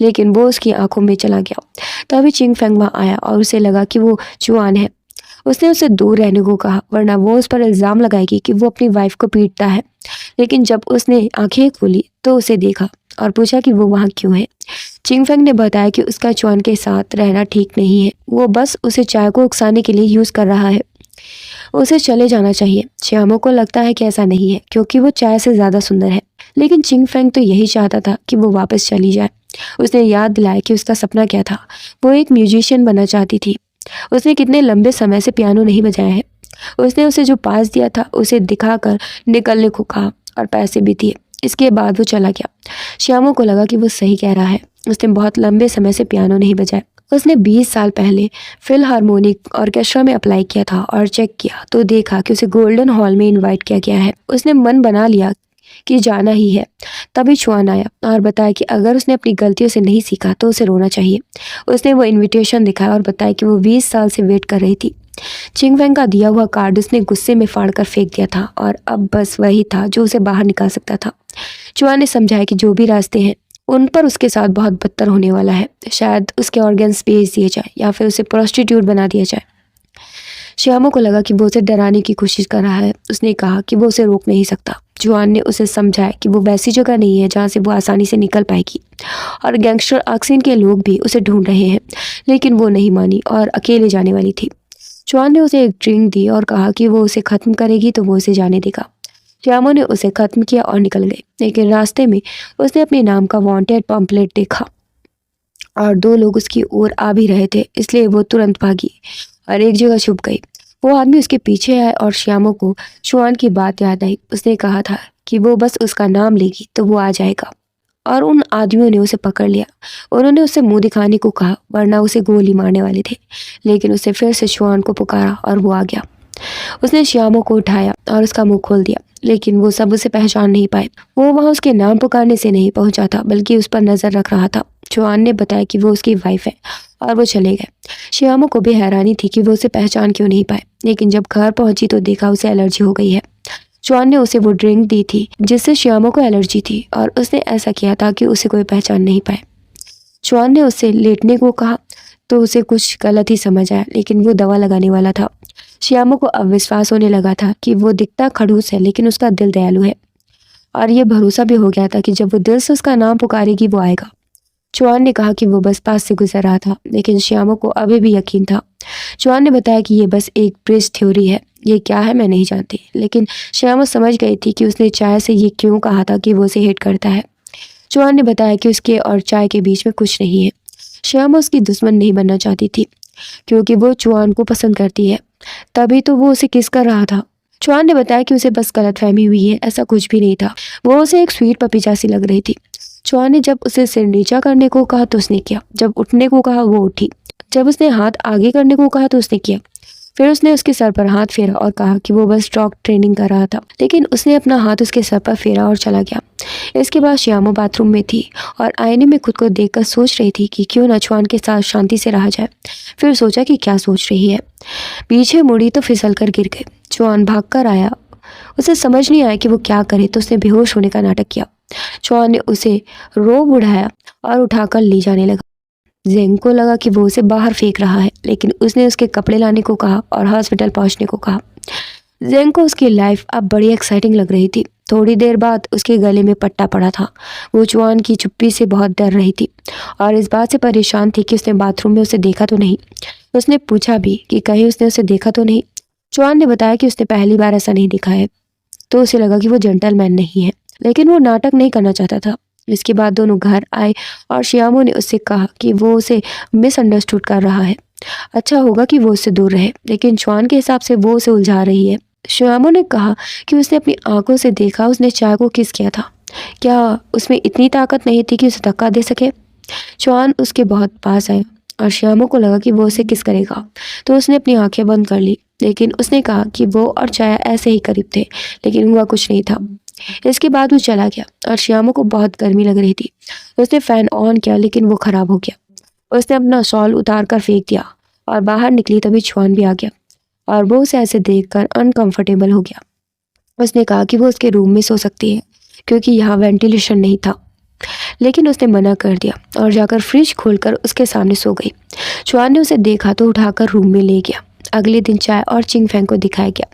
Speaker 2: लेकिन वो उसकी आंखों में चला गया। तभी चिंगफेंग वहाँ आया और उसे लगा कि वो चुआन है। उसने उसे दूर रहने को कहा, वरना वो उस पर इल्ज़ाम लगाएगी कि वो अपनी वाइफ को पीटता है। लेकिन जब उसने आंखें खोली तो उसे देखा और पूछा कि वो वहाँ क्यों है। चिंगफेंग ने बताया कि उसका चुआन के साथ रहना ठीक नहीं है, वो बस उसे चाय को उकसाने के लिए यूज़ कर रहा है। उसे चले जाना चाहिए। श्यामो को लगता है कि ऐसा नहीं है क्योंकि वो चाय से ज्यादा सुंदर है, लेकिन चिंग फेंग तो यही चाहता था कि वो वापस चली जाए। उसने याद दिलाया कि उसका सपना क्या था। वो एक म्यूजिशियन बनना चाहती थी। उसने कितने लंबे समय से पियानो नहीं बजाया है। उसने उसे जो पास दिया था उसे दिखाकर निकलने को कहा और पैसे भी दिए। इसके बाद वो चला गया। श्यामो को लगा कि वो सही कह रहा है। उसने बहुत लंबे समय से पियानो नहीं बजाया। उसने 20 साल पहले फिलहार्मोनिक ऑर्केस्ट्रा में अप्लाई किया था और चेक किया तो देखा कि उसे गोल्डन हॉल में इनवाइट किया गया है। उसने मन बना लिया कि जाना ही है। तभी चुआन आया और बताया कि अगर उसने अपनी गलतियों से नहीं सीखा तो उसे रोना चाहिए। उसने वो इनविटेशन दिखाया और बताया कि वो 20 साल से वेट कर रही थी। चिंग फेंग का दिया हुआ कार्ड उसने गुस्से में फाड़कर फेंक दिया था और अब बस वही था जो उसे बाहर निकाल सकता था। चुआन ने समझाया कि जो भी रास्ते हैं उन पर उसके साथ बहुत बदतर होने वाला है। शायद उसके ऑर्गन्स बेच दिए जाए या फिर उसे प्रोस्टिट्यूट बना दिया जाए। श्यामो को लगा कि वो उसे डराने की कोशिश कर रहा है। उसने कहा कि वो उसे रोक नहीं सकता। जुआन ने उसे समझाया कि वो वैसी जगह नहीं है जहाँ से वो आसानी से निकल पाएगी और गैंगस्टर आक्सिन के लोग भी उसे ढूंढ रहे हैं। लेकिन वो नहीं मानी और अकेले जाने वाली थी। जुआन ने उसे एक ड्रिंक दी और कहा कि वो उसे खत्म करेगी तो वो उसे जाने देगा। श्यामो ने उसे खत्म किया और निकल गए। लेकिन रास्ते में उसने अपने नाम का वांटेड पम्पलेट देखा और 2 लोग उसकी ओर आ भी रहे थे, इसलिए वो तुरंत भागी और एक जगह छुप गई। वो आदमी उसके पीछे आया और श्यामो को चुआन की बात याद आई। उसने कहा था कि वो बस उसका नाम लेगी तो वो आ जाएगा और उन आदमियों ने उसे पकड़ लिया। उन्होंने उसे मुंह दिखाने को कहा वरना उसे गोली मारने वाले थे, लेकिन उसे फिर से चुआन को पुकारा और वो आ गया। उसने श्यामो को उठाया और उसका मुंह खोल दिया, लेकिन वो सब उसे पहचान नहीं पाए। वो वहां उसके नाम पुकारने से नहीं पहुंचा था, बल्कि उस पर नजर रख रहा था। चुआन ने बताया कि वो उसकी वाइफ है और वो चले गए। श्यामो को भी हैरानी थी कि वो उसे पहचान क्यों नहीं पाए, लेकिन जब घर पहुंची तो देखा उसे एलर्जी हो गई है। चुआन ने उसे वो ड्रिंक दी थी जिससे श्यामो को एलर्जी थी और उसने ऐसा किया ताकि उसे कोई पहचान नहीं पाए। चुआन ने उससे लेटने को कहा तो उसे कुछ गलत ही समझ आया, लेकिन वो दवा लगाने वाला था। श्यामो को अब विश्वास होने लगा था कि वो दिखता खड़ूस है लेकिन उसका दिल दयालु है, और ये भरोसा भी हो गया था कि जब वो दिल से उसका नाम पुकारेगी वो आएगा। चुआन ने कहा कि वो बस पास से गुजर रहा था, लेकिन श्यामो को अभी भी यकीन था। चुआन ने बताया कि ये बस एक ब्रिज थ्योरी है। ये क्या है मैं नहीं जानती, लेकिन श्यामो समझ गई थी कि उसने चाय से ये क्यों कहा था कि वो उसे हेट करता है। चुआन ने बताया कि उसके और चाय के बीच में कुछ नहीं है। श्यामो उसकी दुश्मन नहीं बनना चाहती थी क्योंकि वो चुआन को पसंद करती है, तभी तो वो उसे किस कर रहा था। चुआन ने बताया कि उसे बस गलतफहमी हुई है, ऐसा कुछ भी नहीं था। वो उसे एक स्वीट पपी जैसी लग रही थी। चुआन ने जब उसे सिर नीचा करने को कहा तो उसने किया, जब उठने को कहा वो उठी, जब उसने हाथ आगे करने को कहा तो उसने किया। फिर उसने उसके सर पर हाथ फेरा और कहा कि वो बस डॉग ट्रेनिंग कर रहा था, लेकिन उसने अपना हाथ उसके सर पर फेरा और चला गया। इसके बाद श्यामो बाथरूम में थी और आईने में खुद को देखकर सोच रही थी कि क्यों ना चुआन के साथ शांति से रहा जाए। फिर सोचा कि क्या सोच रही है। पीछे मुड़ी तो फिसल कर गिर गई। चुआन भाग कर आया। उसे समझ नहीं आया कि वो क्या करे तो उसने बेहोश होने का नाटक किया। चुआन ने उसे रोब उठाया और उठाकर ले जाने लगा। जेंग को लगा कि वो उसे बाहर फेंक रहा है, लेकिन उसने उसके कपड़े लाने को कहा और हॉस्पिटल पहुंचने को कहा। जेंग को उसकी लाइफ अब बड़ी एक्साइटिंग लग रही थी। थोड़ी देर बाद उसके गले में पट्टा पड़ा था। वो चुआन की चुप्पी से बहुत डर रही थी और इस बात से परेशान थी कि उसने बाथरूम में उसे देखा तो नहीं। उसने पूछा भी कि कहीं उसने उसे देखा तो नहीं। चुआन ने बताया कि उसने पहली बार ऐसा नहीं देखा है, तो उसे लगा कि वो जेंटलमैन नहीं है, लेकिन वो नाटक नहीं करना चाहता था। इसके बाद दोनों घर आए और श्यामो ने उससे कहा कि वो उसे मिसअंडरस्टूड कर रहा है, अच्छा होगा कि वो उससे दूर रहे, लेकिन चुआन के हिसाब से वो उसे उलझा रही है। श्यामो ने कहा कि उसने अपनी आंखों से देखा उसने चाय को किस किया था। क्या उसमें इतनी ताकत नहीं थी कि उसे धक्का दे सके? चुआन उसके बहुत पास आया और श्यामो को लगा कि वो उसे किस करेगा, तो उसने अपनी आंखें बंद कर ली, लेकिन उसने कहा कि वो और चाय ऐसे ही करीब थे, लेकिन हुआ कुछ नहीं था। इसके बाद वो चला गया और श्यामो को बहुत गर्मी लग रही थी। उसने फैन ऑन किया, लेकिन वो खराब हो गया। उसने अपना शॉल उतार कर फेंक दिया और बाहर निकली तभी चुआन भी आ गया और वो उसे ऐसे देखकर अनकंफर्टेबल हो गया। उसने कहा कि वो उसके रूम में सो सकती है क्योंकि यहाँ वेंटिलेशन नहीं था, लेकिन उसने मना कर दिया और जाकर फ्रिज खोलकर उसके सामने सो गई। चुआन ने उसे देखा तो उठाकर रूम में ले गया। अगले दिन चाय और चिंग फेंग को दिखाया गया।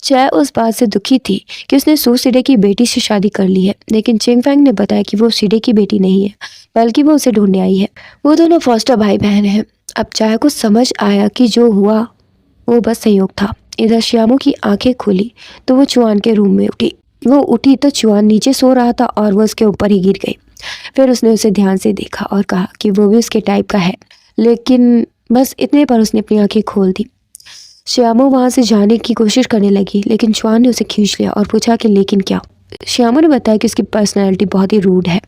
Speaker 2: चाय उस बात से दुखी थी कि उसने सू सिडे की बेटी से शादी कर ली है, लेकिन चिंग फेंग ने बताया कि वो सिडे की बेटी नहीं है, बल्कि वो उसे ढूंढने आई है। वो दोनों फॉस्टर भाई बहन हैं। अब चाय को समझ आया कि जो हुआ वो बस संयोग था। इधर श्यामू की आंखें खुली तो वो चुआन के रूम में उठी। वो उठी तो चुआन नीचे सो रहा था और वो उसके ऊपर ही गिर गई। फिर उसने उसे ध्यान से देखा और कहा कि वो भी उसके टाइप का है, लेकिन बस इतने पर उसने अपनी आंखें खोल दी। श्यामू वहां से जाने की कोशिश करने लगी, लेकिन चुआन ने उसे खींच लिया और पूछा कि लेकिन क्या। श्यामू ने बताया कि उसकी पर्सनैलिटी बहुत ही रूड है।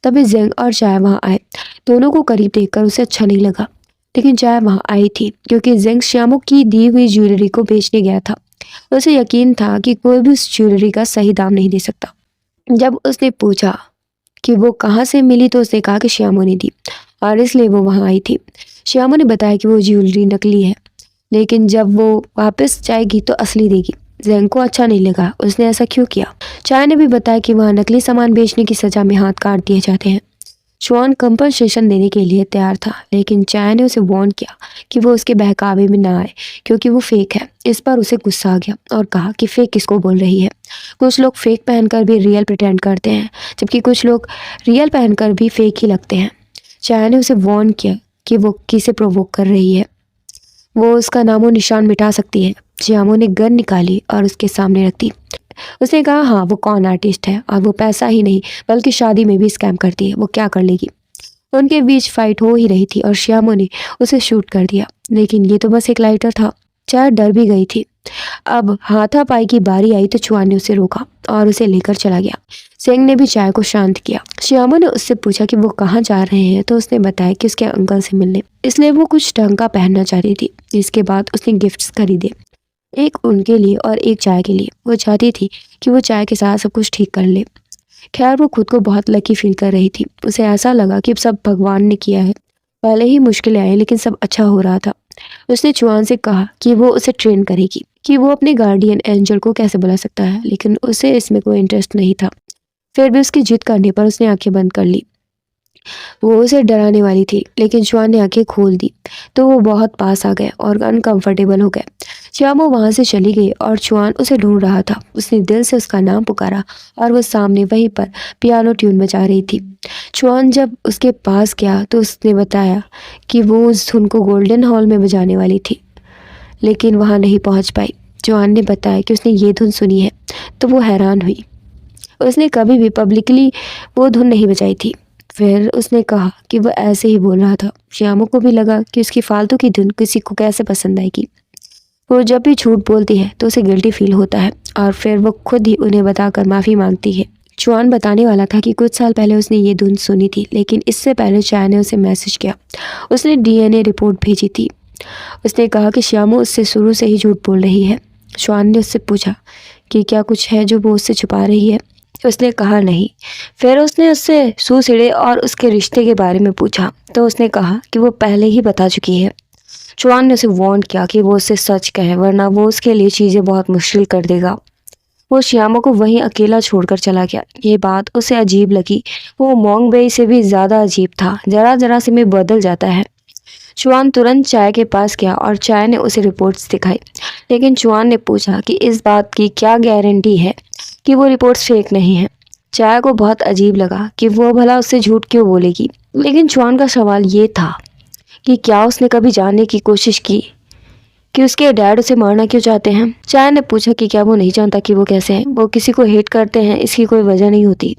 Speaker 2: तभी जेंग और चाय वहाँ आए। दोनों को करीब देखकर उसे अच्छा नहीं लगा, लेकिन चाय वहाँ आई थी क्योंकि जेंग श्यामू की दी हुई ज्वेलरी को बेचने गया था। उसे यकीन था कि कोई भी उस ज्वेलरी का सही दाम नहीं दे सकता। जब उसने पूछा कि वो कहाँ से मिली तो उसने कहा कि श्यामू ने दी और इसलिए वो वहाँ आई थी। श्यामू ने बताया कि वो ज्वेलरी नकली है, लेकिन जब वो वापस जाएगी तो असली देगी। जेंग को अच्छा नहीं लगा उसने ऐसा क्यों किया। चाय ने भी बताया कि वहाँ नकली सामान बेचने की सजा में हाथ काट दिए जाते हैं। चुआन कंपनसेशन देने के लिए तैयार था, लेकिन चाय ने उसे वार्न किया कि वो उसके बहकावे में ना आए क्योंकि वो फेक है। इस पर उसे गुस्सा आ गया और कहा कि फेक किसको बोल रही है। कुछ लोग फेक पहनकर भी रियल प्रिटेंड करते हैं, जबकि कुछ लोग रियल पहनकर भी फेक ही लगते हैं। चाय ने उसे वार्न किया कि वो किसे प्रोवोक कर रही है, वो उसका नामो निशान मिटा सकती है। श्यामू ने गन निकाली और उसके सामने रख दी। उसने कहा हाँ वो कौन आर्टिस्ट है और वो पैसा ही नहीं बल्कि शादी में भी स्कैम करती है, वो क्या कर लेगी। उनके बीच फाइट हो ही रही थी और श्यामू ने उसे शूट कर दिया, लेकिन ये तो बस एक लाइटर था। चाय डर भी गई थी। अब हाथापाई की बारी आई तो चुआन ने उसे रोका और उसे लेकर चला गया। सेंग ने भी चाय को शांत किया। श्यामू ने उससे पूछा कि वो कहाँ जा रहे हैं तो उसने बताया कि उसके अंकल से मिलने, इसलिए वो कुछ ढंग का पहनना चाहती थी। इसके बाद उसने गिफ्ट्स खरीदे, एक उनके लिए और एक चाय के लिए। वो चाहती थी कि वो चाय के साथ सब कुछ ठीक कर ले। खैर वो खुद को बहुत लकी फील कर रही थी। उसे ऐसा लगा कि अब सब भगवान ने किया है। पहले ही मुश्किलें आई लेकिन सब अच्छा हो रहा था। उसने चुआन से कहा कि वो उसे ट्रेन करेगी कि वो अपने गार्डियन एंजल को कैसे बुला सकता है, लेकिन उसे इसमें कोई इंटरेस्ट नहीं था। फिर भी उसकी जिद करने पर उसने आंखें बंद कर ली। वो उसे डराने वाली थी, लेकिन चुआन ने आंखें खोल दी तो वो बहुत पास आ गए और अनकंफर्टेबल हो गए। श्यामू वहां से चली गई और चुआन उसे ढूंढ रहा था। उसने दिल से उसका नाम पुकारा और वो सामने वहीं पर पियानो ट्यून बजा रही थी। चुआन जब उसके पास गया तो उसने बताया कि वो उस धुन को गोल्डन हॉल में बजाने वाली थी, लेकिन वहां नहीं पहुंच पाई। चुआन ने बताया कि उसने ये धुन सुनी है तो वो हैरान हुई। उसने कभी भी पब्लिकली वो धुन नहीं बजाई थी। फिर उसने कहा कि वो ऐसे ही बोल रहा था। श्यामू को भी लगा कि उसकी फालतू की धुन किसी को कैसे पसंद आएगी। वो जब भी झूठ बोलती है तो उसे गिल्टी फील होता है और फिर वो खुद ही उन्हें बताकर माफ़ी मांगती है। चुआन बताने वाला था कि कुछ साल पहले उसने ये धुन सुनी थी, लेकिन इससे पहले चाय ने उसे मैसेज किया। उसने डीएनए रिपोर्ट भेजी थी। उसने कहा कि श्यामू उससे शुरू से ही झूठ बोल रही है। चुआन ने उससे पूछा कि क्या कुछ है जो वो उससे छुपा रही है। उसने कहा नहीं। फिर उसने उससे सूसिडे और उसके रिश्ते के बारे में पूछा तो उसने कहा कि वो पहले ही बता चुकी है। चुआन ने उसे वार्न किया कि वो उससे सच कहे, वरना वो उसके लिए चीज़ें बहुत मुश्किल कर देगा। वो श्यामू को वहीं अकेला छोड़कर चला गया। ये बात उसे अजीब लगी। वो मोंग बेई से भी ज़्यादा अजीब था। जरा जरा से में बदल जाता है। चुआन तुरंत चाय के पास गया और चाय ने उसे रिपोर्ट्स दिखाई, लेकिन चुआन ने पूछा कि इस बात की क्या गारंटी है कि वो रिपोर्ट्स फेक नहीं है। चाय को बहुत अजीब लगा कि वो भला उससे झूठ क्यों बोलेगी, लेकिन चुआन का सवाल ये था कि क्या उसने कभी जानने की कोशिश की कि उसके डैड उसे मारना क्यों चाहते हैं। चाय ने पूछा कि क्या वो नहीं जानता कि वो कैसे हैं, वो किसी को हेट करते हैं, इसकी कोई वजह नहीं होती।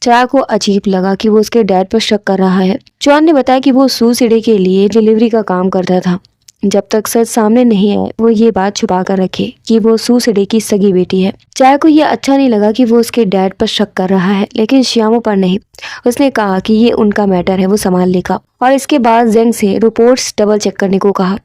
Speaker 2: चाय को अजीब लगा कि वो उसके डैड पर शक कर रहा है। चुआन ने बताया कि वो सूसिडे के लिए डिलीवरी का काम करता था। जब तक सच सामने नहीं आए वो ये बात छुपा कर रखे कि वो सूसिडे की सगी बेटी है। चाय को ये अच्छा नहीं लगा कि वो उसके डैड पर शक कर रहा है, लेकिन श्यामू पर नहीं। उसने कहा कि ये उनका मैटर है, वो संभाल लेगा। और इसके बाद जेंग से रिपोर्ट्स डबल चेक करने को कहा।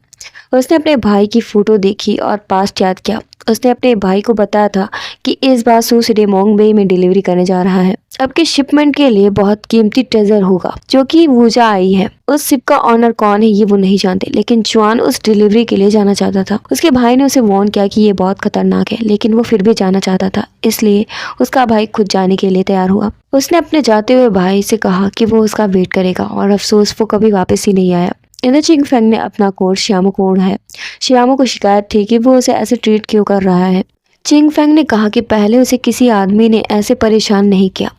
Speaker 2: उसने अपने भाई की फोटो देखी और पास्ट याद किया। उसने अपने भाई को बताया था कि इस बार सूसिडे मोंग बेई में डिलीवरी करने जा रहा है। अब के शिपमेंट के लिए बहुत कीमती ट्रेजर होगा जो कि वूजा आई है। उस शिप का ऑनर कौन है ये वो नहीं जानते, लेकिन चुआन उस डिलीवरी के लिए जाना चाहता था। उसके भाई ने उसे वार्न किया कि ये बहुत खतरनाक है, लेकिन वो फिर भी जाना चाहता था, इसलिए उसका भाई खुद जाने के लिए तैयार हुआ। उसने अपने जाते हुए भाई से कहा कि वो उसका वेट करेगा और अफसोस वो कभी वापस ही नहीं आया। इधर चिंग फेंग ने अपना कोड श्यामू को ओढ़ाया। श्यामू को शिकायत थी कि वो उसे ऐसे ट्रीट क्यों कर रहा है। चिंग फेंग ने कहा कि पहले उसे किसी आदमी ने ऐसे परेशान नहीं किया,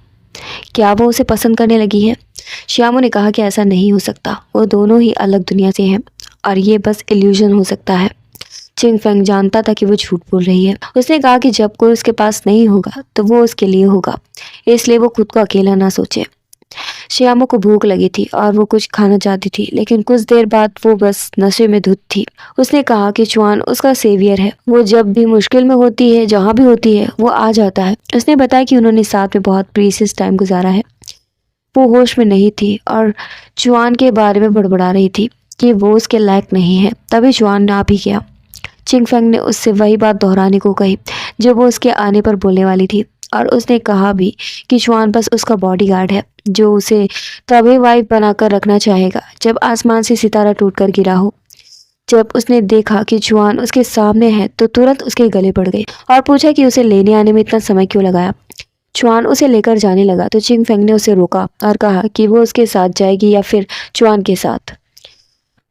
Speaker 2: क्या वो उसे पसंद करने लगी है। श्यामू ने कहा कि ऐसा नहीं हो सकता, वो दोनों ही अलग दुनिया से हैं और ये बस इल्यूजन हो सकता है। चिंग फेंग जानता था कि वो झूठ बोल रही है। उसने कहा कि जब कोई उसके पास नहीं होगा तो वो उसके लिए होगा, इसलिए वो खुद को अकेला ना सोचे। श्यामो को भूख लगी थी और वो कुछ खाना चाहती थी, लेकिन कुछ देर बाद वो बस नशे में धुत थी। उसने कहा कि चुआन उसका सेवियर है, वो जब भी मुश्किल में होती है, जहाँ भी होती है, वो आ जाता है। उसने बताया कि उन्होंने साथ में बहुत प्रीशियस टाइम गुजारा है। वो होश में नहीं थी और चुआन के बारे में बड़बड़ा रही थी कि वो उसके लायक नहीं है। तभी चुआन आ भी गया। चिंग फेंग ने उससे वही बात दोहराने को कही जो वो उसके आने पर बोलने वाली थी, और उसने कहा भी कि चुआन बस उसका बॉडीगार्ड है जो उसे तभी वाइफ बनाकर रखना चाहेगा जब आसमान से सितारा टूटकर गिरा हो। जब उसने देखा कि चुआन उसके सामने है तो तुरंत उसके गले पड़ गई और पूछा कि उसे लेने आने में इतना समय क्यों लगाया। चुआन उसे लेकर जाने लगा तो चिंग फेंग ने उसे रोका और कहा कि वो उसके साथ जाएगी या फिर चुआन के साथ।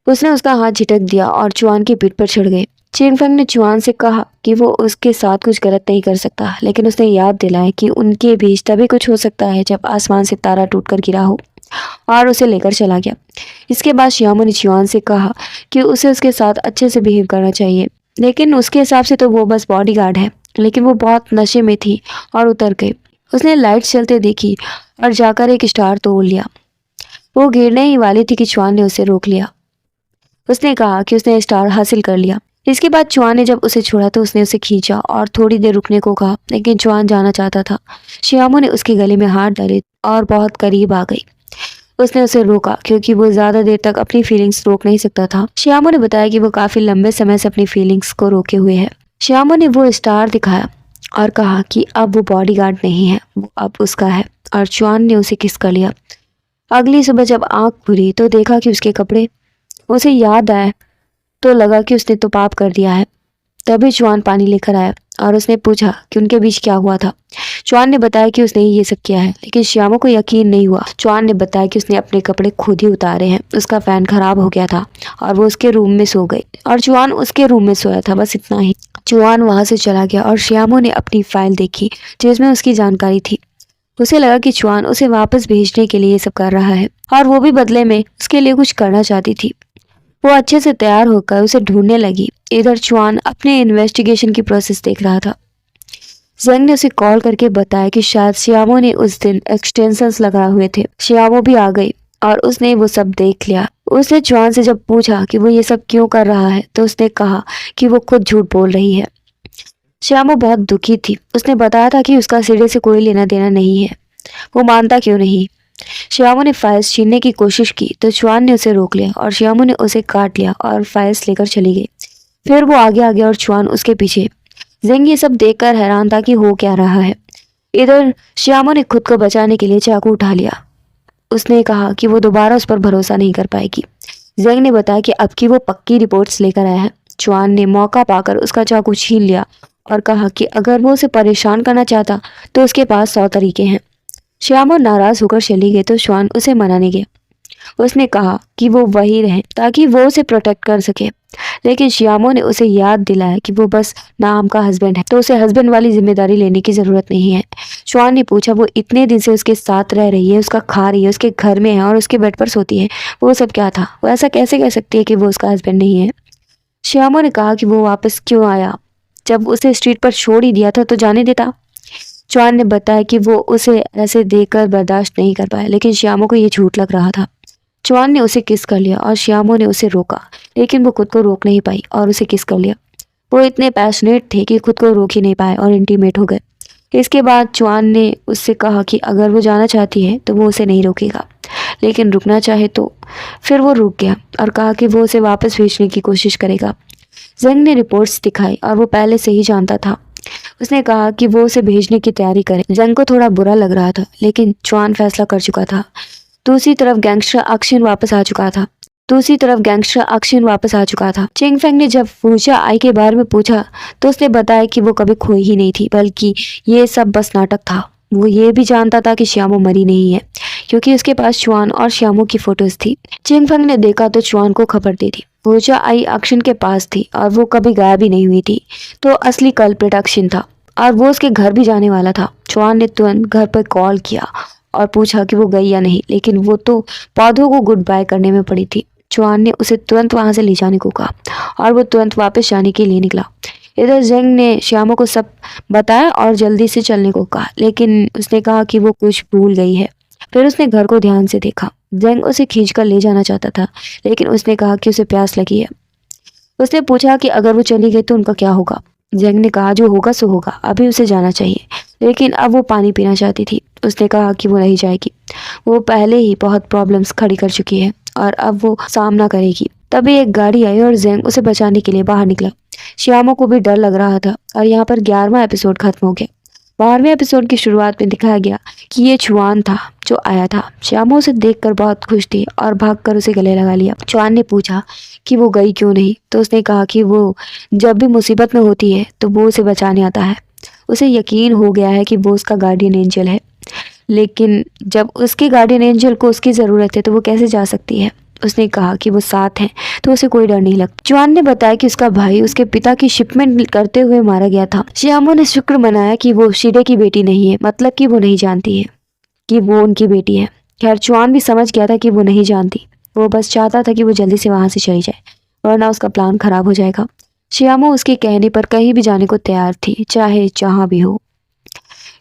Speaker 2: उसने उसका हाथ झिटक दिया और चुआन की पीठ पर चढ़ गई। चिंग फेंग ने चुआन से कहा कि वो उसके साथ कुछ गलत नहीं कर सकता, लेकिन उसने याद दिलाया कि उनके बीच तभी कुछ हो सकता है जब आसमान से तारा टूटकर गिरा हो, और उसे लेकर चला गया। इसके बाद श्यामो ने चुआन से कहा कि उसे उसके साथ अच्छे से बिहेव करना चाहिए, लेकिन उसके हिसाब से तो वो बस बॉडीगार्ड है। लेकिन वो बहुत नशे में थी और उतर गई। उसने लाइट चलते देखी और जाकर एक स्टार तोड़ लिया। वो गिरने ही वाली थी कि चुआन ने उसे रोक लिया। उसने कहा कि उसने स्टार हासिल कर लिया। इसके बाद चुआन ने जब उसे छोड़ा तो उसने उसे खींचा और थोड़ी देर रुकने को कहा, लेकिन चुआन जाना चाहता था। श्यामो ने उसके गले में हाथ डाले और बहुत करीब आ गई। उसने उसे रोका क्योंकि वो ज्यादा देर तक अपनी फीलिंग्स रोक नहीं सकता था। श्यामो ने बताया कि वो काफी लंबे समय से अपनी फीलिंग्स को रोके हुए है। श्यामो ने वो स्टार दिखाया और कहा कि अब वो बॉडीगार्ड नहीं है, वो अब उसका है, और चुआन ने उसे किस कर लिया। अगली सुबह जब आंख खुली तो देखा कि उसके कपड़े। उसे याद आया तो लगा कि उसने तो पाप कर दिया है। तभी चुआन पानी लेकर आया और उसने पूछा कि उनके बीच क्या हुआ था। चुआन ने बताया कि उसने ये सब किया है, लेकिन श्यामो को यकीन नहीं हुआ। चुआन ने बताया कि उसने अपने कपड़े खुद ही उतारे हैं, उसका फैन खराब हो गया था और वो उसके रूम में सो गई और चुआन उसके रूम में सोया था, बस इतना ही। चुआन वहां से चला गया और श्यामो ने अपनी फाइल देखी जिसमें उसकी जानकारी थी। उसे लगा कि चुआन उसे वापस भेजने के लिए ये सब कर रहा है और वो भी बदले में उसके लिए कुछ करना चाहती थी। वो अच्छे से तैयार होकर उसे ढूंढने लगी। इधर चुआन अपने इन्वेस्टिगेशन की प्रोसेस देख रहा था। जेंग ने उसे कॉल करके बताया कि शायद श्यामो ने उस दिन एक्सटेंशंस लगाए हुए थे। श्यामो भी आ गई और उसने वो सब देख लिया। उसने चुआन से जब पूछा कि वो ये सब क्यों कर रहा है तो उसने कहा कि वो खुद झूठ बोल रही है। श्यामो बहुत दुखी थी। उसने बताया था कि उसका सिरे से कोई लेना देना नहीं है। वो मानता क्यों नहीं। श्यामो ने फाइल्स छीनने की कोशिश की तो चुआन ने उसे रोक लिया और श्यामो ने उसे काट लिया और फाइल्स लेकर चली गई। फिर वो आगे आ गया और चुआन उसके पीछे। जेंग ये सब देखकर हैरान था कि हो क्या रहा है। इधर श्यामो ने खुद को बचाने के लिए चाकू उठा लिया। उसने कहा कि वो दोबारा उस पर भरोसा नहीं कर पाएगी। जेंग ने बताया कि अब की वो पक्की रिपोर्ट्स लेकर आया है। चुआन ने मौका पाकर उसका चाकू छीन लिया और कहा कि अगर वो उसे परेशान करना चाहता तो उसके पास 100 तरीके हैं। श्यामो नाराज होकर चली गई तो चुआन उसे मनाने गया। उसने कहा कि वो वही रहे ताकि वो उसे प्रोटेक्ट कर सके, लेकिन श्यामो ने उसे याद दिलाया कि वो बस नाम का हस्बैंड है तो उसे हस्बैंड वाली जिम्मेदारी लेने की जरूरत नहीं है। चुआन ने पूछा वो इतने दिन से उसके साथ रह रही है, उसका खा रही है, उसके घर में है और उसके बेड पर सोती है, वो सब क्या था? वो ऐसा कैसे कह सकती है कि वो उसका हस्बैंड नहीं है? श्यामो ने कहा कि वो वापस क्यों आया, जब उसे स्ट्रीट पर छोड़ ही दिया था तो जाने देता। चुआन ने बताया कि वो उसे ऐसे देखकर बर्दाश्त नहीं कर पाया, लेकिन श्यामो को ये झूठ लग रहा था। चुआन ने उसे किस कर लिया और श्यामो ने उसे रोका, लेकिन वो खुद को रोक नहीं पाई और उसे किस कर लिया। वो इतने पैशनेट थे कि खुद को रोक ही नहीं पाए और इंटीमेट हो गए। इसके बाद चुआन ने उससे कहा कि अगर वो जाना चाहती है तो वो उसे नहीं रोकेगा, लेकिन रुकना चाहे तो। फिर वो रुक गया और कहा कि वो उसे वापस भेजने की कोशिश करेगा। जेंग ने रिपोर्ट्स दिखाई और वो पहले से ही जानता था। उसने कहा कि वो उसे भेजने की तैयारी करे। जेंग को थोड़ा बुरा लग रहा था, लेकिन चुआन फैसला कर चुका था। दूसरी तरफ गैंगस्टर अक्षिन वापस आ चुका था। चिंग फेंग ने जब वूचा आई के बारे में पूछा तो उसने बताया कि वो कभी खोई ही नहीं थी, बल्कि ये सब बस नाटक था। वो ये भी जानता था कि श्यामो मरी नहीं है, क्योंकि उसके पास चुआन और श्यामो की फोटोज थी। चिंग फेंग ने देखा तो चुआन को खबर दे दी। वूचा आई अक्षिन के पास थी और वो कभी गायब ही नहीं हुई थी, तो असली कल्प्रिट अक्षिन था और वो उसके घर भी जाने वाला था। चुआन ने तुरंत घर पर कॉल किया और पूछा कि वो गई या नहीं, लेकिन वो तो पौधों को गुड बाय करने में पड़ी थी। चुआन ने उसे तुरंत वहां से ले जाने को कहा और वो तुरंत वापस जाने के लिए निकला। इधर जेंग ने श्यामो को सब बताया और जल्दी से चलने को कहा, लेकिन उसने कहा कि वो कुछ भूल गई है। फिर उसने घर को ध्यान से देखा। जेंग उसे खींचकर ले जाना चाहता था, लेकिन उसने कहा कि उसे प्यास लगी है। उसने पूछा कि अगर वो चली गई तो उनका क्या होगा। जेंग ने कहा जो होगा सो होगा, अभी उसे जाना चाहिए, लेकिन अब वो पानी पीना चाहती थी। उसने कहा कि वो नहीं जाएगी, वो पहले ही बहुत प्रॉब्लम्स खड़ी कर चुकी है और अब वो सामना करेगी। तभी एक गाड़ी आई और जेंग उसे बचाने के लिए बाहर निकला। श्यामो को भी डर लग रहा था और यहाँ पर 11वां एपिसोड खत्म हो गया। 12वें एपिसोड की शुरुआत में दिखाया गया कि ये चुआन था जो आया था। श्यामो उसे देखकर बहुत खुश थी और भागकर उसे गले लगा लिया। चुआन ने पूछा कि वो गई क्यों नहीं, तो उसने कहा कि वो जब भी मुसीबत में होती है तो वो उसे बचाने आता है। उसे यकीन हो गया है कि वो उसका गार्डियन एंजल है, लेकिन जब उसके गार्डियन एंजल को उसकी ज़रूरत है तो वो कैसे जा सकती है। उसने कहा कि वो साथ हैं तो उसे कोई डर नहीं लगता। चुआन ने बताया कि उसका भाई उसके पिता की शिपमेंट करते हुए मारा गया था। श्यामो ने शुक्र मनाया कि वो शिडे की बेटी नहीं है, मतलब कि वो नहीं जानती है कि वो उनकी बेटी है। खैर चुआन भी समझ गया था कि वो नहीं जानती, वो बस चाहता था कि वो जल्दी से वहां से चली जाए, वरना उसका प्लान खराब हो जाएगा। श्यामो उसके कहने पर कहीं भी जाने को तैयार थी, चाहे जहां भी हो,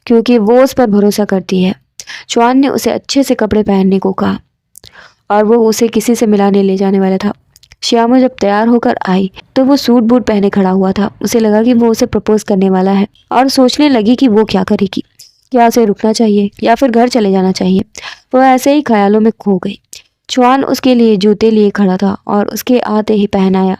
Speaker 2: क्योंकि वो उस पर भरोसा करती है। चुआन ने उसे अच्छे से कपड़े पहनने को कहा और वो उसे किसी से मिलाने ले जाने वाला था। श्यामो जब तैयार होकर आई तो वो सूट बूट पहने खड़ा हुआ था। उसे लगा कि वो उसे प्रपोज करने वाला है और सोचने लगी कि वो क्या करेगी, क्या उसे रुकना चाहिए या फिर घर चले जाना चाहिए। वो ऐसे ही ख्यालों में खो गई। चुआन उसके लिए जूते लिए खड़ा था और उसके आते ही पहनाया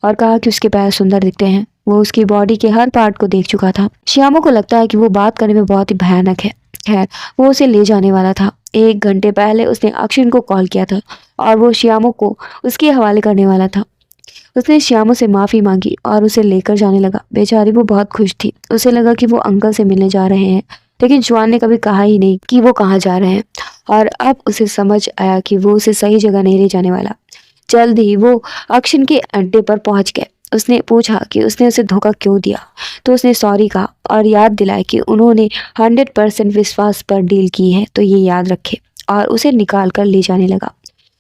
Speaker 2: और कहा कि उसके पैर सुंदर दिखते हैं। वो उसकी बॉडी के हर पार्ट को देख चुका था। श्यामो को लगता है कि वो बात करने में बहुत ही भयानक है। खैर वो उसे ले जाने वाला था। 1 घंटे पहले उसने अक्षिन को कॉल किया था और वो श्यामो को उसके हवाले करने वाला था। उसने श्यामो से माफ़ी मांगी और उसे लेकर जाने लगा। बेचारी वो बहुत खुश थी। उसे लगा कि वो अंकल से मिलने जा रहे हैं, लेकिन चुआन ने कभी कहा ही नहीं कि वो कहाँ जा रहे हैं और अब उसे समझ आया कि वो उसे सही जगह नहीं ले जाने वाला। जल्द ही वो अक्षिन के अड्डे पर पहुंच गए। उसने पूछा कि उसने उसे धोखा क्यों दिया, तो उसने सॉरी कहा और याद दिलाया कि उन्होंने 100% विश्वास पर डील की है, तो ये याद रखे, और उसे निकाल कर ले जाने लगा।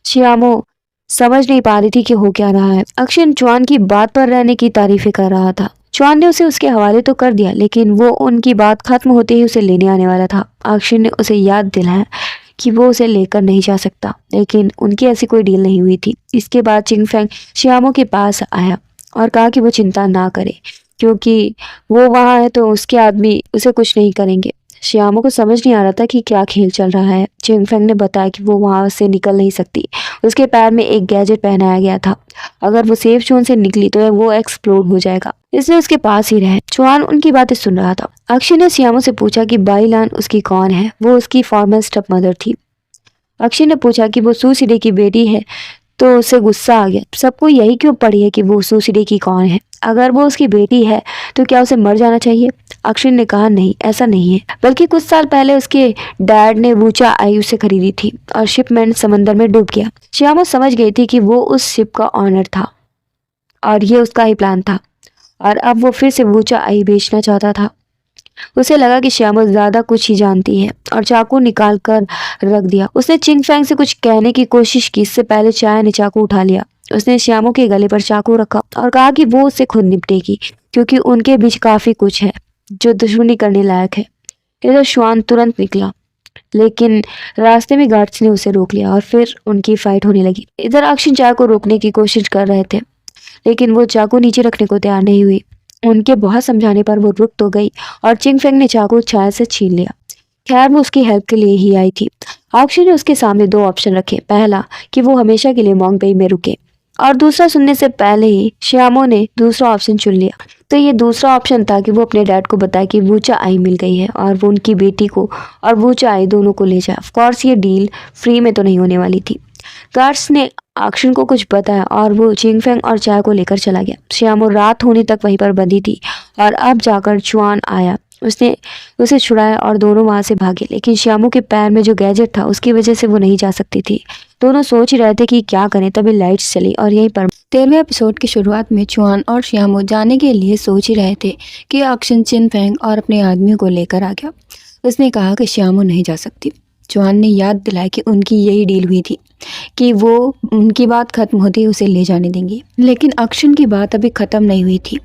Speaker 2: श्यामो समझ नहीं पा रही थी कि हो क्या रहा है। अक्षिन चुआन की बात पर रहने की तारीफें कर रहा था। चुआन ने उसे उसके हवाले तो कर दिया, लेकिन वो उनकी बात खत्म होते ही उसे लेने आने वाला था। अक्षिन ने उसे याद दिलाया कि वो उसे लेकर नहीं जा सकता, लेकिन उनकी ऐसी कोई डील नहीं हुई थी। इसके बाद चिंगफेंग श्यामो के पास आया और कहा कि वो चिंता ना करे, क्योंकि वो वहाँ है तो उसके आदमी उसे कुछ नहीं करेंगे। श्यामो को समझ नहीं आ रहा था कि क्या खेल चल रहा है। चिंगफेंग ने बताया कि वो वहाँ से निकल नहीं सकती। उसके पैर में एक गैजेट पहनाया गया था, अगर वो सेफ जोन से निकली तो वो एक्सप्लोड हो जाएगा, इसलिए उसके पास ही रहे। चुआन उनकी बातें सुन रहा था। अक्षय ने श्यामो से पूछा कि बाईलान उसकी कौन है। वो उसकी फॉर्मल स्टेप मदर थी। अक्षय ने पूछा कि वो सूसीडे की बेटी है, तो उसे गुस्सा आ गया। सबको यही क्यों पड़ी है कि वो सूसीडे की कौन है। अगर वो उसकी बेटी है तो क्या उसे मर जाना चाहिए। अक्षय ने कहा नहीं, ऐसा नहीं है, बल्कि कुछ साल पहले उसके डैड ने वूचा आई उसे खरीदी थी और शिपमेंट समंदर में डूब गया। श्यामो समझ गई थी कि वो उस शिप का ऑनर था और ये उसका ही प्लान था, और अब वो फिर से वूचा आई बेचना चाहता था। उसे लगा कि श्यामो ज्यादा कुछ ही जानती है और चाकू निकाल कर रख दिया। उसने चिंगफेंग से कुछ कहने की कोशिश की, इससे पहले चाय ने चाकू उठा लिया। उसने श्यामो के गले पर चाकू रखा और कहा कि वो उससे खुद निपटेगी, क्योंकि उनके बीच काफी कुछ है जो दुश्मनी करने लायक है। इधर श्वान तुरंत निकला, लेकिन रास्ते में गार्ड्स ने उसे रोक लिया और फिर उनकी फाइट होने लगी। इधर अक्षय चाय को रोकने की कोशिश कर रहे थे, लेकिन वो चाकू नीचे रखने को तैयार नहीं हुई। उनके बहुत समझाने पर वो रुक तो गई और चिंगफेंग ने चाकू चाय से छीन लिया। खैर वो उसकी हेल्प के लिए ही आई थी। अक्षय ने उसके सामने 2 ऑप्शन रखे। पहला कि वो हमेशा के लिए मोंग बेई में रुके, और दूसरा सुनने से पहले ही श्यामो ने दूसरा ऑप्शन चुन लिया। तो ये दूसरा ऑप्शन था कि वो अपने डैड को बताए कि वूचा आई मिल गई है और वो उनकी बेटी को और वूचा आई दोनों को ले जाए। ऑफ कोर्स ये डील फ्री में तो नहीं होने वाली थी। गार्ड्स ने अक्षय को कुछ बताया और वो चिंगफेंग और चाय को लेकर चला गया। श्यामो रात होने तक वहीं पर बंधी थी और अब जाकर चुआन आया। उसने उसे छुड़ाया और दोनों वहां से भागे, लेकिन श्यामो के पैर में जो गैजेट था उसकी वजह से वो नहीं जा सकती थी। दोनों सोच ही रहे थे कि क्या करें, तभी लाइट्स चली और यहीं पर 13वें एपिसोड की शुरुआत में चुआन और श्यामो जाने के लिए सोच ही रहे थे कि अक्षय चिंगफेंग और अपने आदमियों को लेकर आ गया। उसने कहा कि श्यामो नहीं जा सकती।
Speaker 1: चुआन ने याद दिलाया कि उनकी यही डील हुई थी कि वो उनकी बात खत्म होते ही उसे ले जाने देंगी। लेकिन अक्षिन की बात अभी खत्म नहीं हुई थी।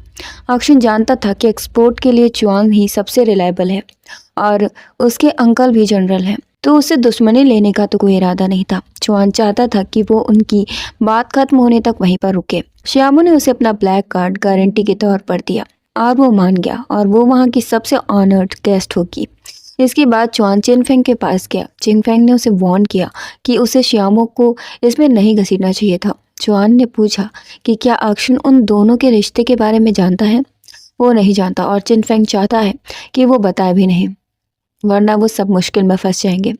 Speaker 1: अक्षिन जानता था कि एक्सपोर्ट के लिए चुआन ही सबसे रिलायबल है और उसके अंकल भी जनरल हैं, तो उसे दुश्मनी लेने का तो कोई इरादा नहीं था। चुआन चाहता था कि वो उनकी बात खत्म होने तक वहीं पर रुके। श्यामू ने उसे अपना ब्लैक कार्ड गारंटी के तौर पर दिया और वो मान गया और वो वहाँ की सबसे ऑनर्ड गेस्ट होगी। इसके बाद चुआन चिनफेंग के पास गया। चिनफेंग ने उसे वार्न किया कि उसे श्यामू को इसमें नहीं घसीटना चाहिए था। चुआन ने पूछा कि क्या अक्षिन उन दोनों के रिश्ते के बारे में जानता है। वो नहीं जानता और चिनफेंग चाहता है कि वो बताए भी नहीं, वरना वो सब मुश्किल में फंस जाएंगे।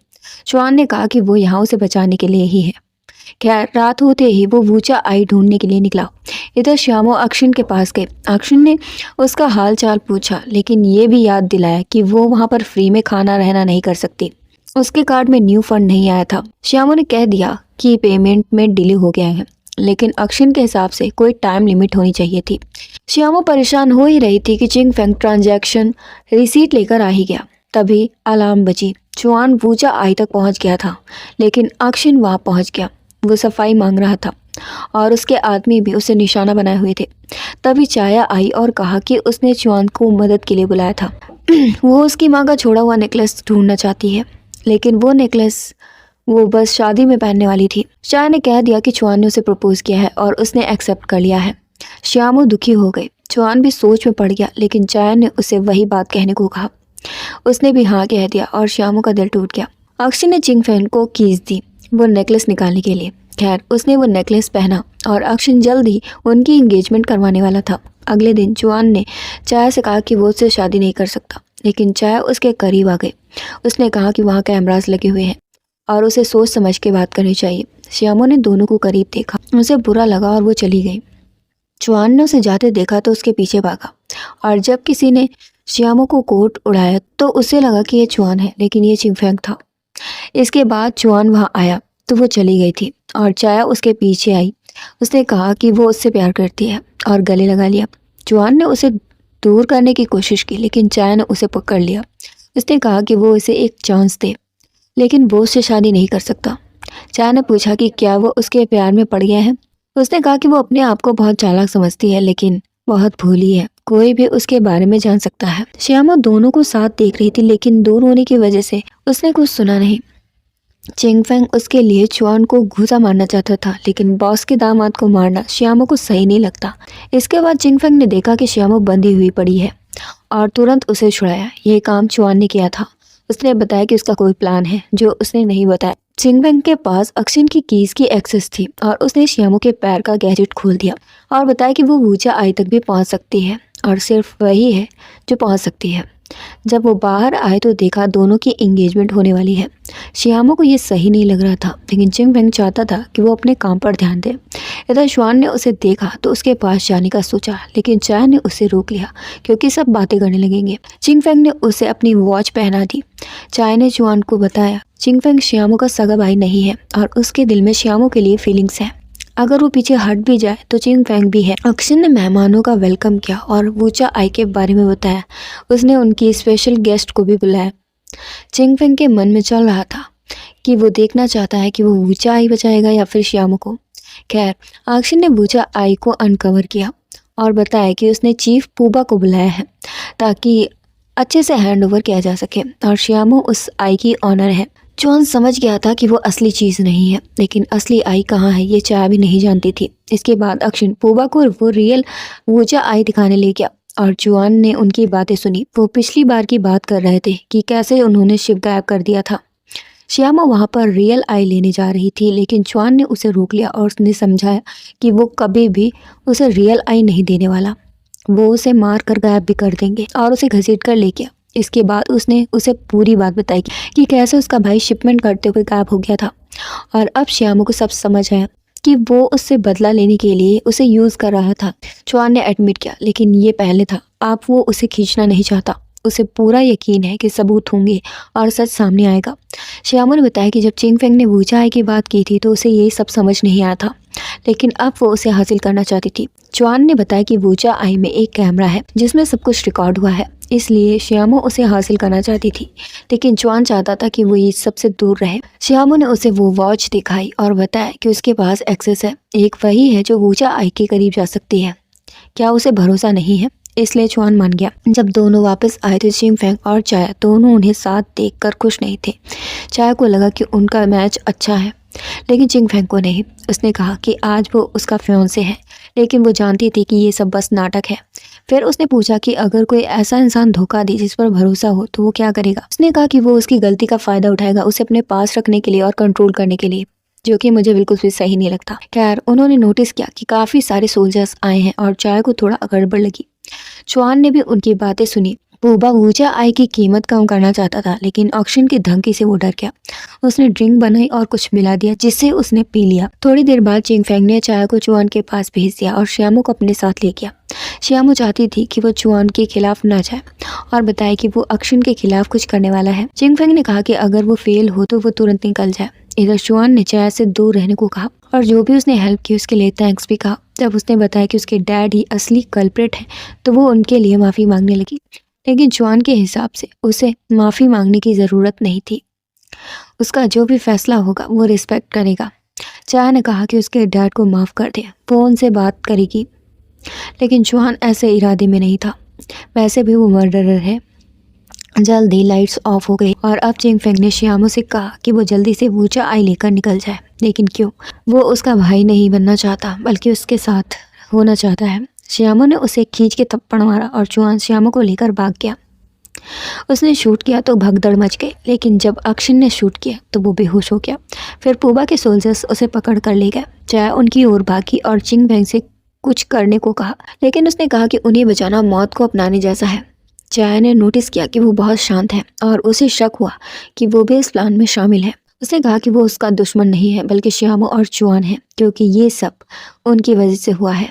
Speaker 1: चुआन ने कहा कि वो यहाँ उसे बचाने के लिए ही है। खैर, रात होते ही वो वूचा आई ढूंढने के लिए निकला। इधर श्यामो अक्षिन के पास गए। अक्षिन ने उसका हाल चाल पूछा, लेकिन ये भी याद दिलाया कि वो वहाँ पर फ्री में खाना रहना नहीं कर सकती। उसके कार्ड में न्यू फंड नहीं आया था। श्यामो ने कह दिया कि पेमेंट में डिले हो गया है, लेकिन अक्षिन के हिसाब से कोई टाइम लिमिट होनी चाहिए थी। श्यामो परेशान हो ही रही थी कि चिंगफेंग ट्रांजैक्शन रिसीट लेकर आ ही गया। तभी अलार्म बजी। चुआन वूचा आई तक पहुंच गया था, लेकिन अक्षिन वहां पहुंच गया। वो सफाई मांग रहा था और उसके आदमी भी उसे निशाना बनाए हुए थे। तभी चाया आई और कहा कि उसने चुआन को मदद के लिए बुलाया था। वो उसकी माँ का छोड़ा हुआ नेकलेस ढूंढना चाहती है, लेकिन वो नेकलेस वो बस शादी में पहनने वाली थी। चाया ने कह दिया कि चुआन ने उसे प्रपोज किया है और उसने एक्सेप्ट कर लिया है। श्यामू दुखी हो गई। चुआन भी सोच में पड़ गया, लेकिन चाया ने उसे वही बात कहने को कहा। उसने भी हाँ कह दिया और श्यामू का दिल टूट गया। अक्षय ने चिंगफेंग को कीज दी वो नेकलेस निकालने के लिए। खैर, उसने वो नेकलेस पहना और अक्षय जल्द ही उनकी एंगेजमेंट करवाने वाला था। अगले दिन चुआन ने चाया से कहा कि वो उससे शादी नहीं कर सकता, लेकिन चाया उसके करीब आ गई। उसने कहा कि वहाँ कैमरास लगे हुए हैं और उसे सोच समझ के बात करनी चाहिए। श्यामू ने दोनों को करीब देखा, उसे बुरा लगा और वो चली गई। चुआन ने उसे जाते देखा तो उसके पीछे भागा और जब किसी ने श्यामू को कोट उड़ाया तो उसे लगा कि ये चुआन है, लेकिन ये चिंगफेंग था। इसके बाद चुआन वहाँ आया तो वो चली गई थी और चाया उसके पीछे आई। उसने कहा कि वो उससे प्यार करती है और गले लगा लिया। चुआन ने उसे दूर करने की कोशिश की, लेकिन चाया ने उसे पकड़ लिया। उसने कहा कि वो उसे एक चांस दे, लेकिन वो उससे शादी नहीं कर सकता। चाया ने पूछा कि क्या वो उसके प्यार में पड़ गया है। उसने कहा कि वो अपने आप को बहुत चालाक समझती है, लेकिन बहुत भोली है, कोई भी उसके बारे में जान सकता है। श्यामा दोनों को साथ देख रही थी, लेकिन दूर होने की वजह से उसने कुछ सुना नहीं। चिंगफेंग उसके लिए चुआन को घूसा मारना चाहता था, लेकिन बॉस के दामाद को मारना श्यामो को सही नहीं लगता। इसके बाद चिंगफेंग ने देखा कि श्यामो बंधी हुई पड़ी है और तुरंत उसे छुड़ाया। यह काम चुआन ने किया था। उसने बताया कि उसका कोई प्लान है जो उसने नहीं बताया। चिंगफेंग के पास अक्षिन की कीज की एक्सेस थी और उसने श्यामो के पैर का गैजेट खोल दिया और बताया कि वो वूचा आई तक भी पहुंच सकती है और सिर्फ वही है जो पहुंच सकती है। जब वो बाहर आए तो देखा दोनों की एंगेजमेंट होने वाली है। श्यामो को ये सही नहीं लग रहा था, लेकिन चिंगफेंग चाहता था कि वो अपने काम पर ध्यान दे। इधर श्वान ने उसे देखा तो उसके पास जाने का सोचा, लेकिन चाय ने उसे रोक लिया क्योंकि सब बातें करने लगेंगे। चिंगफेंग ने उसे अपनी वॉच पहना दी। चाय ने चुआन को बताया चिंगफेंग श्यामो का सगा भाई नहीं है और उसके दिल में श्यामो के लिए फीलिंग्स है। अगर वो पीछे हट भी जाए तो चिंगफेंग भी है। अक्षय ने मेहमानों का वेलकम किया और वूचा आई के बारे में बताया। उसने उनकी स्पेशल गेस्ट को भी बुलाया। चिंगफेंग के मन में चल रहा था कि वो देखना चाहता है कि वो वूचा आई बचाएगा या फिर श्यामो को। खैर, अक्षय ने वूचा आई को अनकवर किया और बताया कि उसने चीफ पूबा को बुलाया है ताकि अच्छे से हैंड ओवर किया जा सके और श्यामो उस आई की ऑनर है। चुआन समझ गया था कि वो असली चीज़ नहीं है, लेकिन असली आई कहाँ है ये चाय भी नहीं जानती थी। इसके बाद अक्षिन पूबा को वो रियल वूचा आई दिखाने ले गया और चुआन ने उनकी बातें सुनी। वो पिछली बार की बात कर रहे थे कि कैसे उन्होंने शिव गायब कर दिया था। श्यामा वहाँ पर रियल आई लेने जा रही थी, लेकिन चुआन ने उसे रोक लिया और उसने समझाया कि वो कभी भी उसे रियल आई नहीं देने वाला। वो उसे मार कर गायब भी कर देंगे और उसे घसीट कर ले गया। इसके बाद उसने उसे पूरी बात बताई कि कैसे उसका भाई शिपमेंट करते हुए गायब हो गया था और अब श्यामो को सब समझ आया कि वो उससे बदला लेने के लिए उसे यूज़ कर रहा था। चुआन ने एडमिट किया, लेकिन ये पहले था। अब वो उसे खींचना नहीं चाहता। उसे पूरा यकीन है कि सबूत होंगे और सच सामने आएगा। श्यामो ने बताया कि जब चिंगफेंग ने वूचा आई की बात की थी तो उसे यही सब समझ नहीं आया था, लेकिन अब वो उसे हासिल करना चाहती थी। चुआन ने बताया कि वूचा आई में एक कैमरा है जिसमें सब कुछ रिकॉर्ड हुआ है
Speaker 2: इसलिए श्यामो उसे हासिल करना चाहती थी, लेकिन जॉन चाहता था कि वो ये सबसे दूर रहे। श्यामो ने उसे वो वॉच दिखाई और बताया कि उसके पास एक्सेस है, एक वही है जो वूचा आई के करीब जा सकती है। क्या उसे भरोसा नहीं है? इसलिए चुआन मान गया। जब दोनों वापस आए थे, चिंग फेंग और चाया दोनों उन्हें साथ देखकर खुश नहीं थे। चाया को लगा कि उनका मैच अच्छा है, लेकिन चिंग फेंग को नहीं। उसने कहा कि आज वो उसका फियांसे है, लेकिन वो जानती थी कि ये सब बस नाटक है। फिर उसने पूछा कि अगर कोई ऐसा इंसान धोखा दे जिस पर भरोसा हो तो वो क्या करेगा। उसने कहा कि वो उसकी गलती का फ़ायदा उठाएगा, उसे अपने पास रखने के लिए और कंट्रोल करने के लिए, जो कि मुझे बिल्कुल भी सही नहीं लगता। खैर, उन्होंने नोटिस किया कि काफ़ी सारे सोल्जर्स आए हैं और चाय को थोड़ा गड़बड़ लगी। चुआन ने भी उनकी बातें सुनी। बूबा वूचा आई की कीमत कम करना चाहता था, लेकिन ऑक्शन की धमकी से वो डर गया। उसने ड्रिंक बनाई और कुछ मिला दिया, जिससे उसने पी लिया। थोड़ी देर बाद चिंग फेंग ने चाय को चुआन के पास भेज दिया और श्यामो को अपने साथ ले गया। श्यामो चाहती थी कि वो चुआन के खिलाफ ना जाए और बताए कि वो ऑक्शन के खिलाफ कुछ करने वाला है। चिंग फेंग ने कहा कि अगर वो फेल हो तो वो तुरंत निकल जाए। इधर चुआन ने चाय से दूर रहने को कहा और जो भी उसने हेल्प की उसके लिए थैंक्स भी कहा। जब उसने बताया कि उसके डैड ही असली कल्प्रिट है तो वो उनके लिए माफ़ी मांगने लगी, लेकिन चुआन के हिसाब से उसे माफ़ी मांगने की ज़रूरत नहीं थी। उसका जो भी फैसला होगा वो रिस्पेक्ट करेगा। चाय ने कहा कि उसके डैड को माफ़ कर दे, वो उनसे बात करेगी, लेकिन चुआन ऐसे इरादे में नहीं था। वैसे भी वो मर्डरर है। जल्दी लाइट्स ऑफ हो गई और अब चिंग फेंग ने श्यामो से कहा कि वो जल्दी से वूचा आई लेकर निकल जाए। लेकिन क्यों? वो उसका भाई नहीं बनना चाहता, बल्कि उसके साथ होना चाहता है। श्यामो ने उसे खींच के थप्पड़ मारा और चुआन श्यामो को लेकर भाग गया। उसने शूट किया तो भगदड़ मच गई, लेकिन जब अक्षिन ने शूट किया तो वो बेहोश हो गया। फिर पूबा के सोल्जर्स उसे पकड़ कर ले गए। चाय उनकी ओर भागी और चिंग फेंग से कुछ करने को कहा, लेकिन उसने कहा कि उन्हें बचाना मौत को अपनाने जैसा है। चाय ने नोटिस किया कि वो बहुत शांत है और उसे शक हुआ कि वो भी इस प्लान में शामिल है। उसने कहा कि वो उसका दुश्मन नहीं है, बल्कि श्यामो और चुआन है, क्योंकि ये सब उनकी वजह से हुआ है।